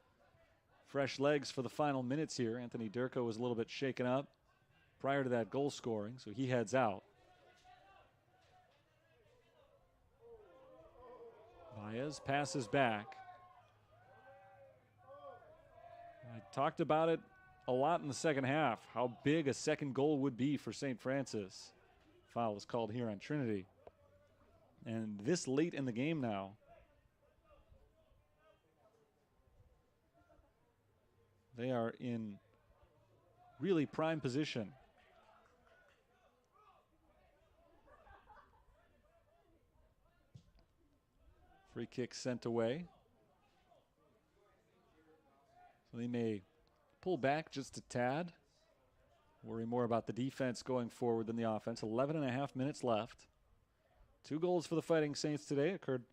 fresh legs for the final minutes here. Anthony Durko was a little bit shaken up prior to that goal scoring, so he heads out. Baez passes back. I talked about it a lot in the second half, how big a second goal would be for St. Francis. Foul was called here on Trinity. And this late in the game now, they are in really prime position. Free kick sent away. So they may pull back just a tad. Worry more about the defense going forward than the offense. 11.5 minutes left. 2 goals for the Fighting Saints today occurred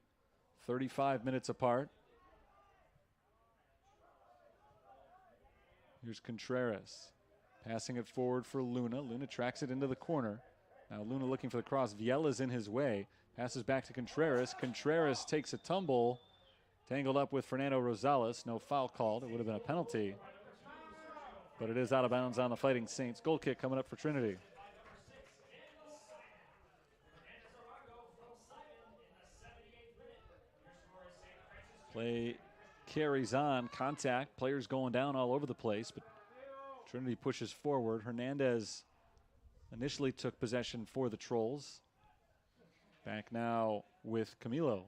35 minutes apart. Here's Contreras passing it forward for Luna. Luna tracks it into the corner. Now Luna looking for the cross. Viela's in his way. Passes back to Contreras. Contreras takes a tumble. Tangled up with Fernando Rosales. No foul called. It would have been a penalty. But it is out of bounds on the Fighting Saints. Goal kick coming up for Trinity. Play carries on. Contact. Players going down all over the place, but Trinity pushes forward. Hernandez initially took possession for the Trolls. Back now with Camilo.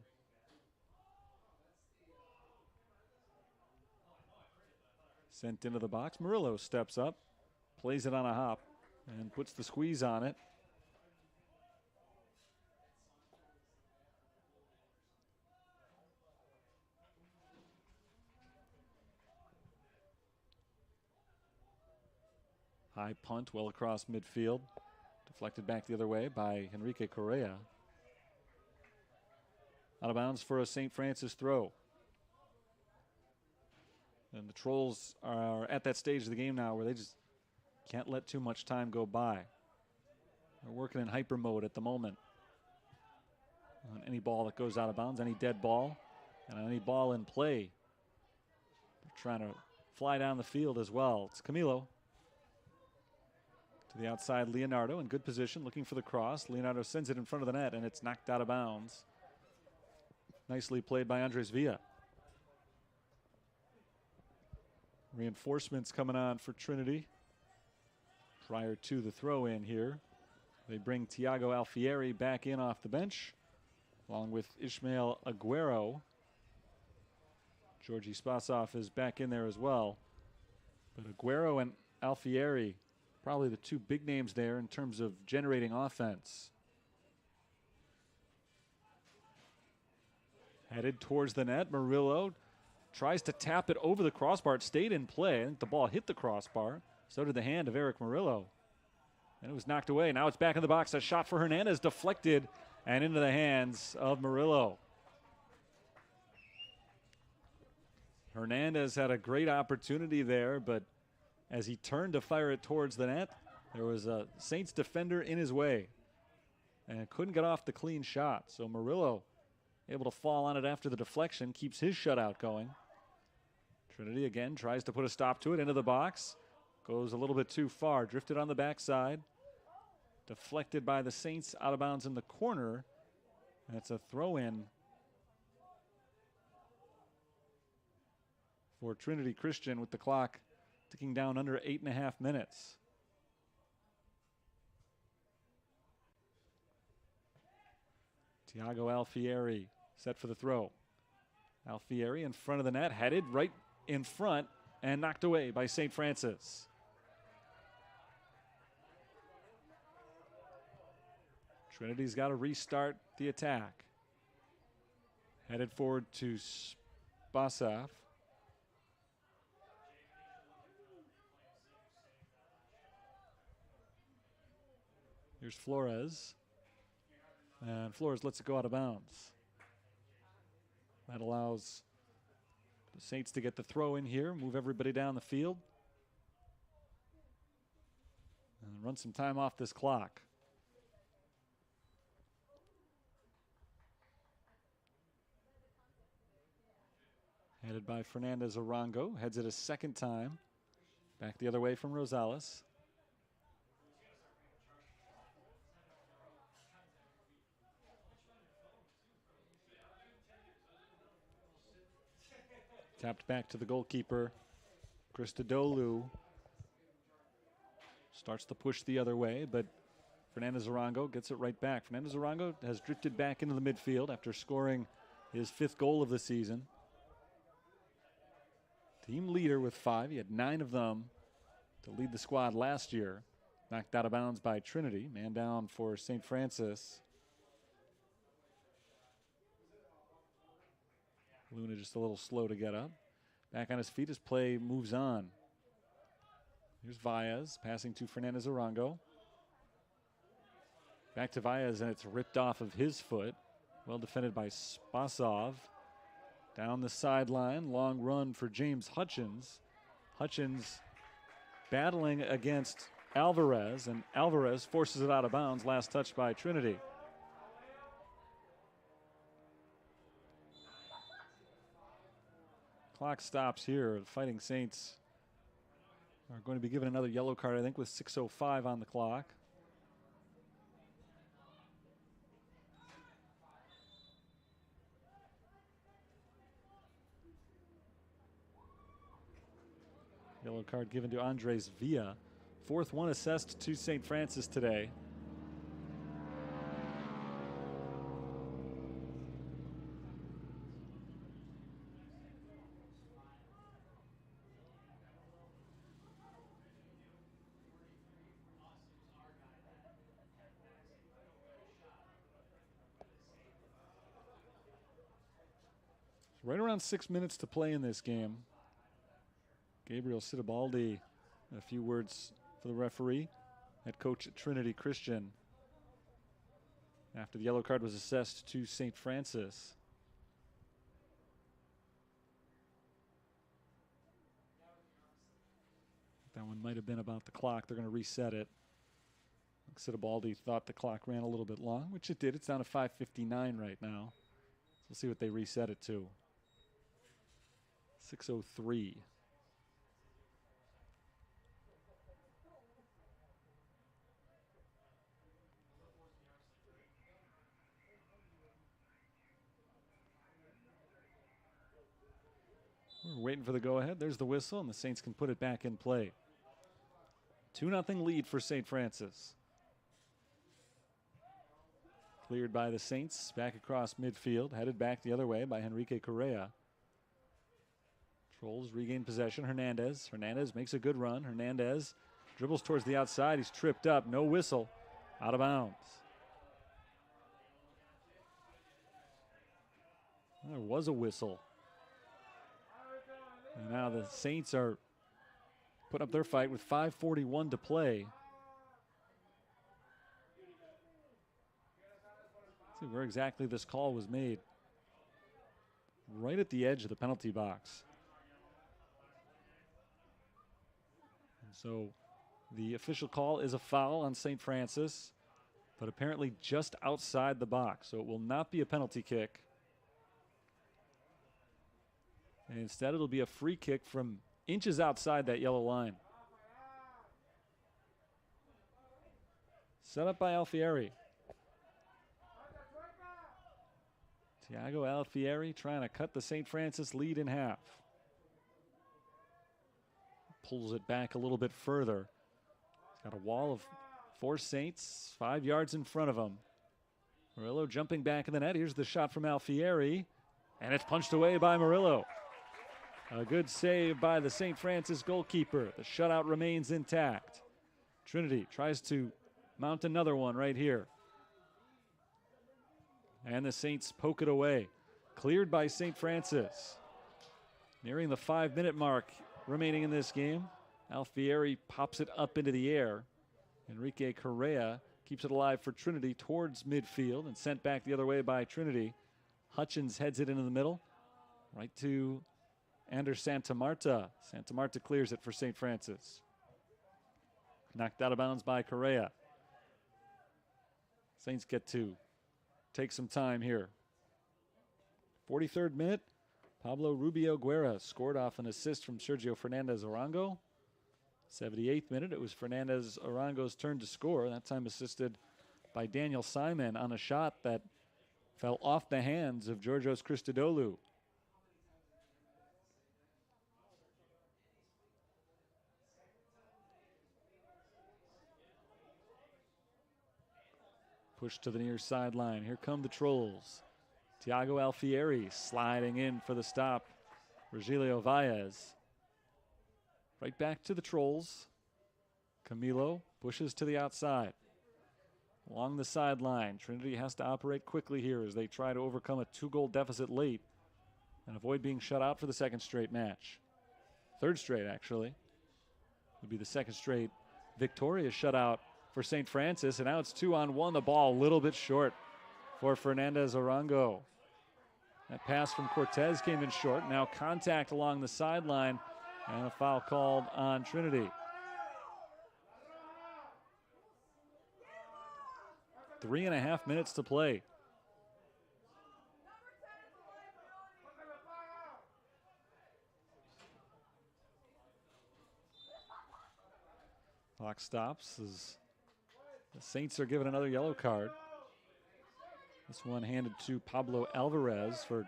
Sent into the box. Murillo steps up, plays it on a hop, and puts the squeeze on it. High punt well across midfield. Deflected back the other way by Enrique Correa. Out of bounds for a St. Francis throw. And the Trolls are at that stage of the game now where they just can't let too much time go by. They're working in hyper mode at the moment. On any ball that goes out of bounds, any dead ball, and on any ball in play. They're trying to fly down the field as well. It's Camilo. To the outside, Leonardo in good position, looking for the cross. Leonardo sends it in front of the net, and it's knocked out of bounds. Nicely played by Andres Villa. Reinforcements coming on for Trinity. Prior to the throw-in here, they bring Thiago Alfieri back in off the bench, along with Ishmael Aguero. Georgi Spasov is back in there as well. But Aguero and Alfieri, probably the 2 big names there in terms of generating offense. Headed towards the net, Murillo tries to tap it over the crossbar. It stayed in play. I think the ball hit the crossbar. So did the hand of Eric Murillo. And it was knocked away. Now it's back in the box. A shot for Hernandez deflected and into the hands of Murillo. Hernandez had a great opportunity there, but as he turned to fire it towards the net, there was a Saints defender in his way and couldn't get off the clean shot. So Murillo able to fall on it after the deflection, keeps his shutout going. Trinity again tries to put a stop to it into the box. Goes a little bit too far, drifted on the backside. Deflected by the Saints, out of bounds in the corner. That's a throw-in for Trinity Christian with the clock ticking down under 8.5 minutes. Thiago Alfieri set for the throw. Alfieri in front of the net, headed right in front and knocked away by St. Francis. Trinity's got to restart the attack. Headed forward to Spasov. Here's Flores. And Flores lets it go out of bounds. That allows the Saints to get the throw in here, move everybody down the field, and run some time off this clock. Headed by Fernandez Arango, heads it a second time. Back the other way from Rosales. Tapped back to the goalkeeper, Christodoulou. Starts to push the other way, but Fernandez Arango gets it right back. Fernandez Arango has drifted back into the midfield after scoring his 5th goal of the season. Team leader with 5. He had 9 of them to lead the squad last year. Knocked out of bounds by Trinity. Man down for St. Francis. Luna just a little slow to get up. Back on his feet as play moves on. Here's Valles passing to Fernandez Arango. Back to Valles, and it's ripped off of his foot. Well defended by Spasov. Down the sideline, long run for James Hutchins. Hutchins battling against Alvarez, and Alvarez forces it out of bounds. Last touch by Trinity. Clock stops here. The Fighting Saints are going to be given another yellow card, I think, with 6:05 on the clock. Yellow card given to Andres Villa. 4th one assessed to St. Francis today. Right around 6 minutes to play in this game. Gabriel Sitabaldi, a few words for the referee, head coach at Trinity Christian, after the yellow card was assessed to St. Francis. That one might have been about the clock. They're going to reset it. Sitabaldi thought the clock ran a little bit long, which it did. It's down to 5:59 right now. So we'll see what they reset it to. 6:03. We're waiting for the go-ahead. There's the whistle, and the Saints can put it back in play. 2-0 lead for St. Francis. Cleared by the Saints, back across midfield, headed back the other way by Henrique Correa. Trolls regain possession. Hernandez makes a good run. Hernandez dribbles towards the outside. He's tripped up. No whistle. Out of bounds. There was a whistle. And now the Saints are putting up their fight with 5:41 to play. Let's see where exactly this call was made. Right at the edge of the penalty box. And so the official call is a foul on St. Francis, but apparently just outside the box. So it will not be a penalty kick. And instead, it'll be a free kick from inches outside that yellow line. Set up by Alfieri. Thiago Alfieri trying to cut the St. Francis lead in half. Pulls it back a little bit further. He's got a wall of 4 Saints, 5 yards in front of him. Murillo jumping back in the net. Here's the shot from Alfieri, and it's punched away by Murillo. A good save by the St. Francis goalkeeper. The shutout remains intact. Trinity tries to mount another one right here. And the Saints poke it away. Cleared by St. Francis. Nearing the 5-minute mark remaining in this game. Alfieri pops it up into the air. Enrique Correa keeps it alive for Trinity towards midfield and sent back the other way by Trinity. Hutchins heads it into the middle. Right to Anders Santamarta. Santamarta clears it for St. Francis. Knocked out of bounds by Correa. Saints get to take some time here. 43rd minute, Pablo Rubio Guerra scored off an assist from Sergio Fernandez Arango. 78th minute, it was Fernandez Arango's turn to score, that time assisted by Daniel Simon on a shot that fell off the hands of Georgios Christodoulou. Push to the near sideline. Here come the Trolls. Thiago Alfieri sliding in for the stop. Virgilio Valles. Right back to the Trolls. Camilo pushes to the outside. Along the sideline, Trinity has to operate quickly here as they try to overcome a 2-goal deficit late and avoid being shut out for the second straight match. Third straight, actually. Would be the second straight victorious shutout for St. Francis, and now it's 2-on-1. The ball a little bit short for Fernandez Arango. That pass from Cortez came in short. Now contact along the sideline and a foul called on Trinity. 3.5 minutes to play. Clock stops as the Saints are given another yellow card. This one handed to Pablo Alvarez for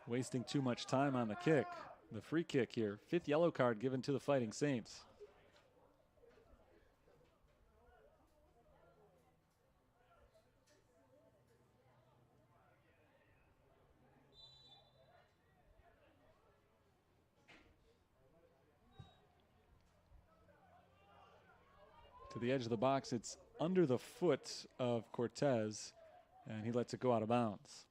wasting too much time on the kick. The free kick here. 5th yellow card given to the Fighting Saints. To the edge of the box, it's under the foot of Cortez, and he lets it go out of bounds.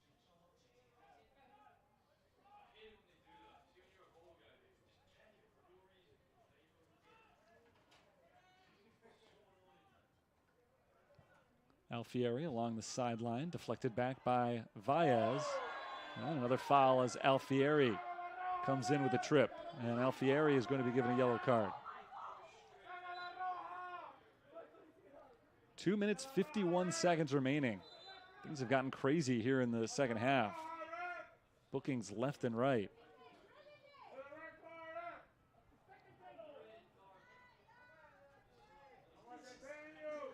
Alfieri along the sideline, deflected back by Valles. And another foul as Alfieri comes in with a trip, and Alfieri is going to be given a yellow card. 2 minutes, 51 seconds remaining. Things have gotten crazy here in the second half. Bookings left and right.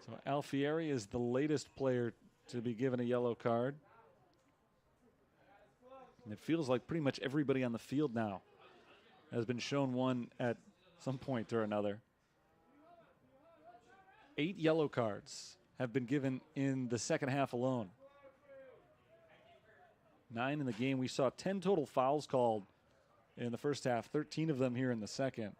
So Alfieri is the latest player to be given a yellow card. And it feels like pretty much everybody on the field now has been shown one at some point or another. 8 yellow cards have been given in the second half alone. 9 in the game. We saw 10 total fouls called in the first half, 13 of them here in the second.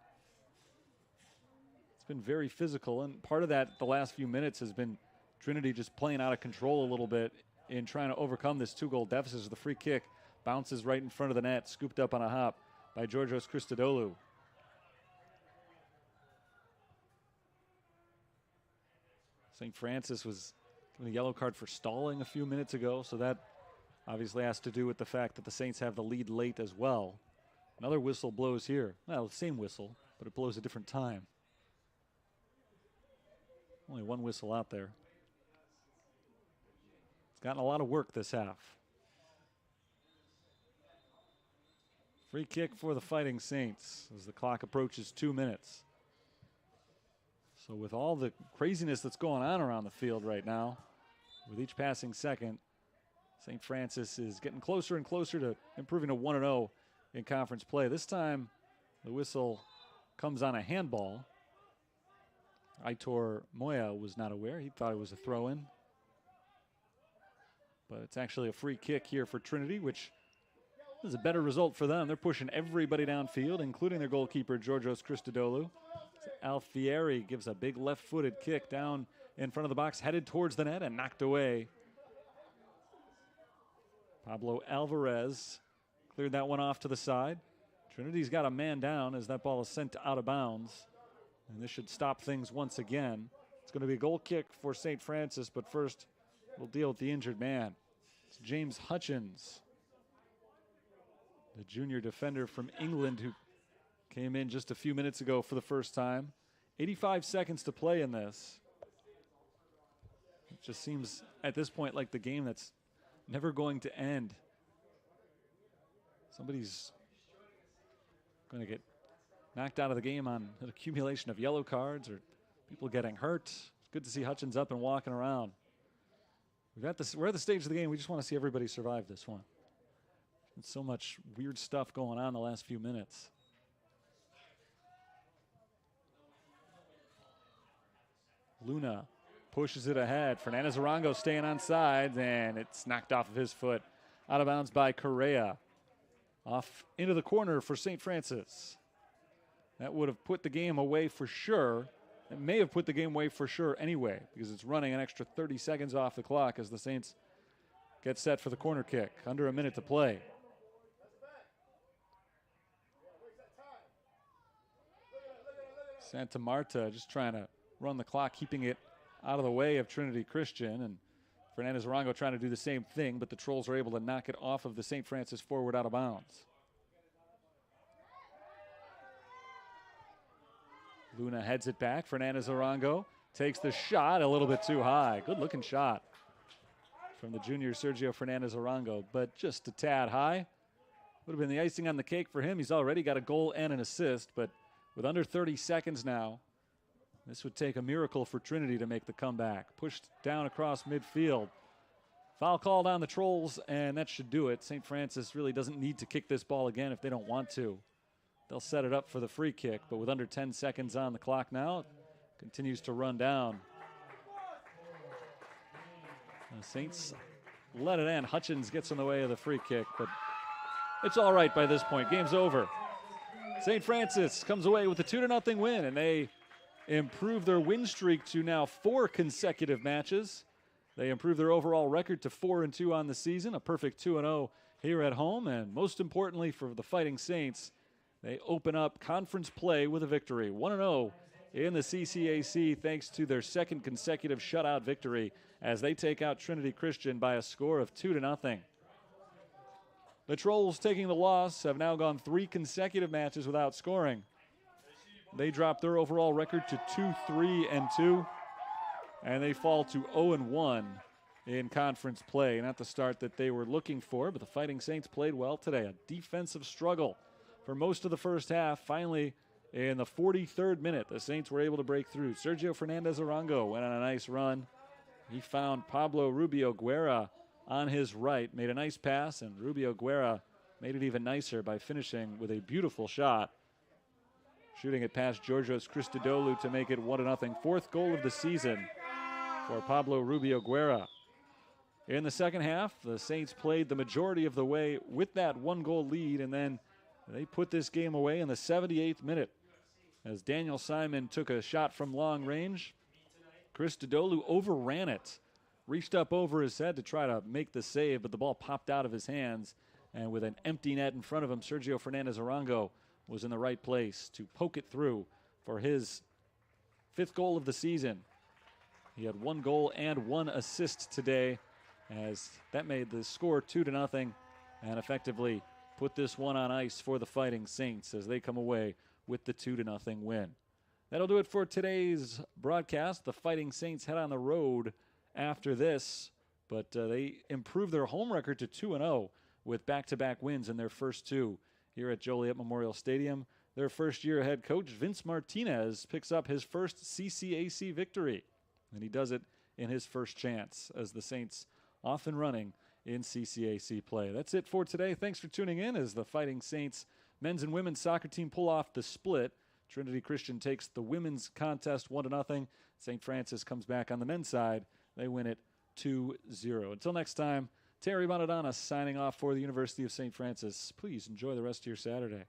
It's been very physical, and part of that the last few minutes has been Trinity just playing out of control a little bit in trying to overcome this 2-goal deficit. As the free kick bounces right in front of the net, scooped up on a hop by Georgios Christodoulou. St. Francis was given a yellow card for stalling a few minutes ago, so that obviously has to do with the fact that the Saints have the lead late as well. Another whistle blows here. Well, same whistle, but it blows a different time. Only one whistle out there. It's gotten a lot of work this half. Free kick for the Fighting Saints as the clock approaches 2 minutes. So with all the craziness that's going on around the field right now, with each passing second, St. Francis is getting closer and closer to improving to 1-0 in conference play. This time, the whistle comes on a handball. Aitor Moya was not aware. He thought it was a throw-in. But it's actually a free kick here for Trinity, which is a better result for them. They're pushing everybody downfield, including their goalkeeper, Georgios Christodoulou. Alfieri gives a big left-footed kick down in front of the box, headed towards the net and knocked away Pablo Alvarez cleared that one off to the side. Trinity's got a man down as that ball is sent out of bounds. And this should stop things once again. It's going to be a goal kick for St. Francis, but first we'll deal with the injured man. It's James Hutchins, the junior defender from England who came in just a few minutes ago for the first time. 85 seconds to play in this. It just seems at this point like the game that's never going to end. Somebody's going to get knocked out of the game on an accumulation of yellow cards or people getting hurt. It's good to see Hutchins up and walking around. We're at the stage of the game. We just want to see everybody survive this one. There's so much weird stuff going on the last few minutes. Luna pushes it ahead. Fernandez Arango staying on sides, and it's knocked off of his foot. Out of bounds by Correa. Off into the corner for St. Francis. That would have put the game away for sure. It may have put the game away for sure anyway, because it's running an extra 30 seconds off the clock as the Saints get set for the corner kick. Under a minute to play. Santa Marta just trying to run the clock, keeping it out of the way of Trinity Christian. And Fernandez Arango trying to do the same thing, but the Trolls are able to knock it off of the St. Francis forward out of bounds. Luna heads it back. Fernandez Arango takes the shot a little bit too high. Good looking shot from the junior Sergio Fernandez Arango, but just a tad high. Would have been the icing on the cake for him. He's already got a goal and an assist, but with under 30 seconds now, this would take a miracle for Trinity to make the comeback. Pushed down across midfield. Foul called on the Trolls, and that should do it. St. Francis really doesn't need to kick this ball again if they don't want to. They'll set it up for the free kick, but with under 10 seconds on the clock now, it continues to run down. The Saints let it end. Hutchins gets in the way of the free kick, but it's all right by this point. Game's over. St. Francis comes away with a 2-0 win, and they improve their win streak to now 4 consecutive matches. They improve their overall record to 4-2 on the season, a perfect 2-0 here at home, and most importantly for the Fighting Saints, they open up conference play with a victory, 1-0 in the CCAC thanks to their second consecutive shutout victory as they take out Trinity Christian by a score of 2-0. The Trolls, taking the loss, have now gone 3 consecutive matches without scoring. They drop their overall record to 2-3-2, and they fall to 0-1 in conference play. Not the start that they were looking for, but the Fighting Saints played well today. A defensive struggle for most of the first half. Finally, in the 43rd minute, the Saints were able to break through. Sergio Fernandez Arango went on a nice run. He found Pablo Rubio Guerra on his right, made a nice pass, and Rubio Guerra made it even nicer by finishing with a beautiful shot. Shooting it past Georgios Christodoulou to make it 1-0. 4th goal of the season for Pablo Rubio Guerra. In the second half, the Saints played the majority of the way with that 1-goal lead, and then they put this game away in the 78th minute as Daniel Simon took a shot from long range. Christodoulou overran it, reached up over his head to try to make the save, but the ball popped out of his hands, and with an empty net in front of him, Sergio Fernandez Arango was in the right place to poke it through for his 5th goal of the season. He had 1 goal and 1 assist today, as that made the score 2-0 and effectively put this one on ice for the Fighting Saints as they come away with the 2-0 win. That'll do it for today's broadcast. The Fighting Saints head on the road after this, but they improve their home record to 2-0 with back-to-back wins in their first 2 here at Joliet Memorial Stadium. Their first-year head coach, Vince Martinez, picks up his first CCAC victory, and he does it in his first chance as the Saints off and running in CCAC play. That's it for today. Thanks for tuning in as the Fighting Saints men's and women's soccer team pull off the split. Trinity Christian takes the women's contest 1-0. St. Francis comes back on the men's side. They win it 2-0. Until next time, Terry Bonadonna signing off for the University of St. Francis. Please enjoy the rest of your Saturday.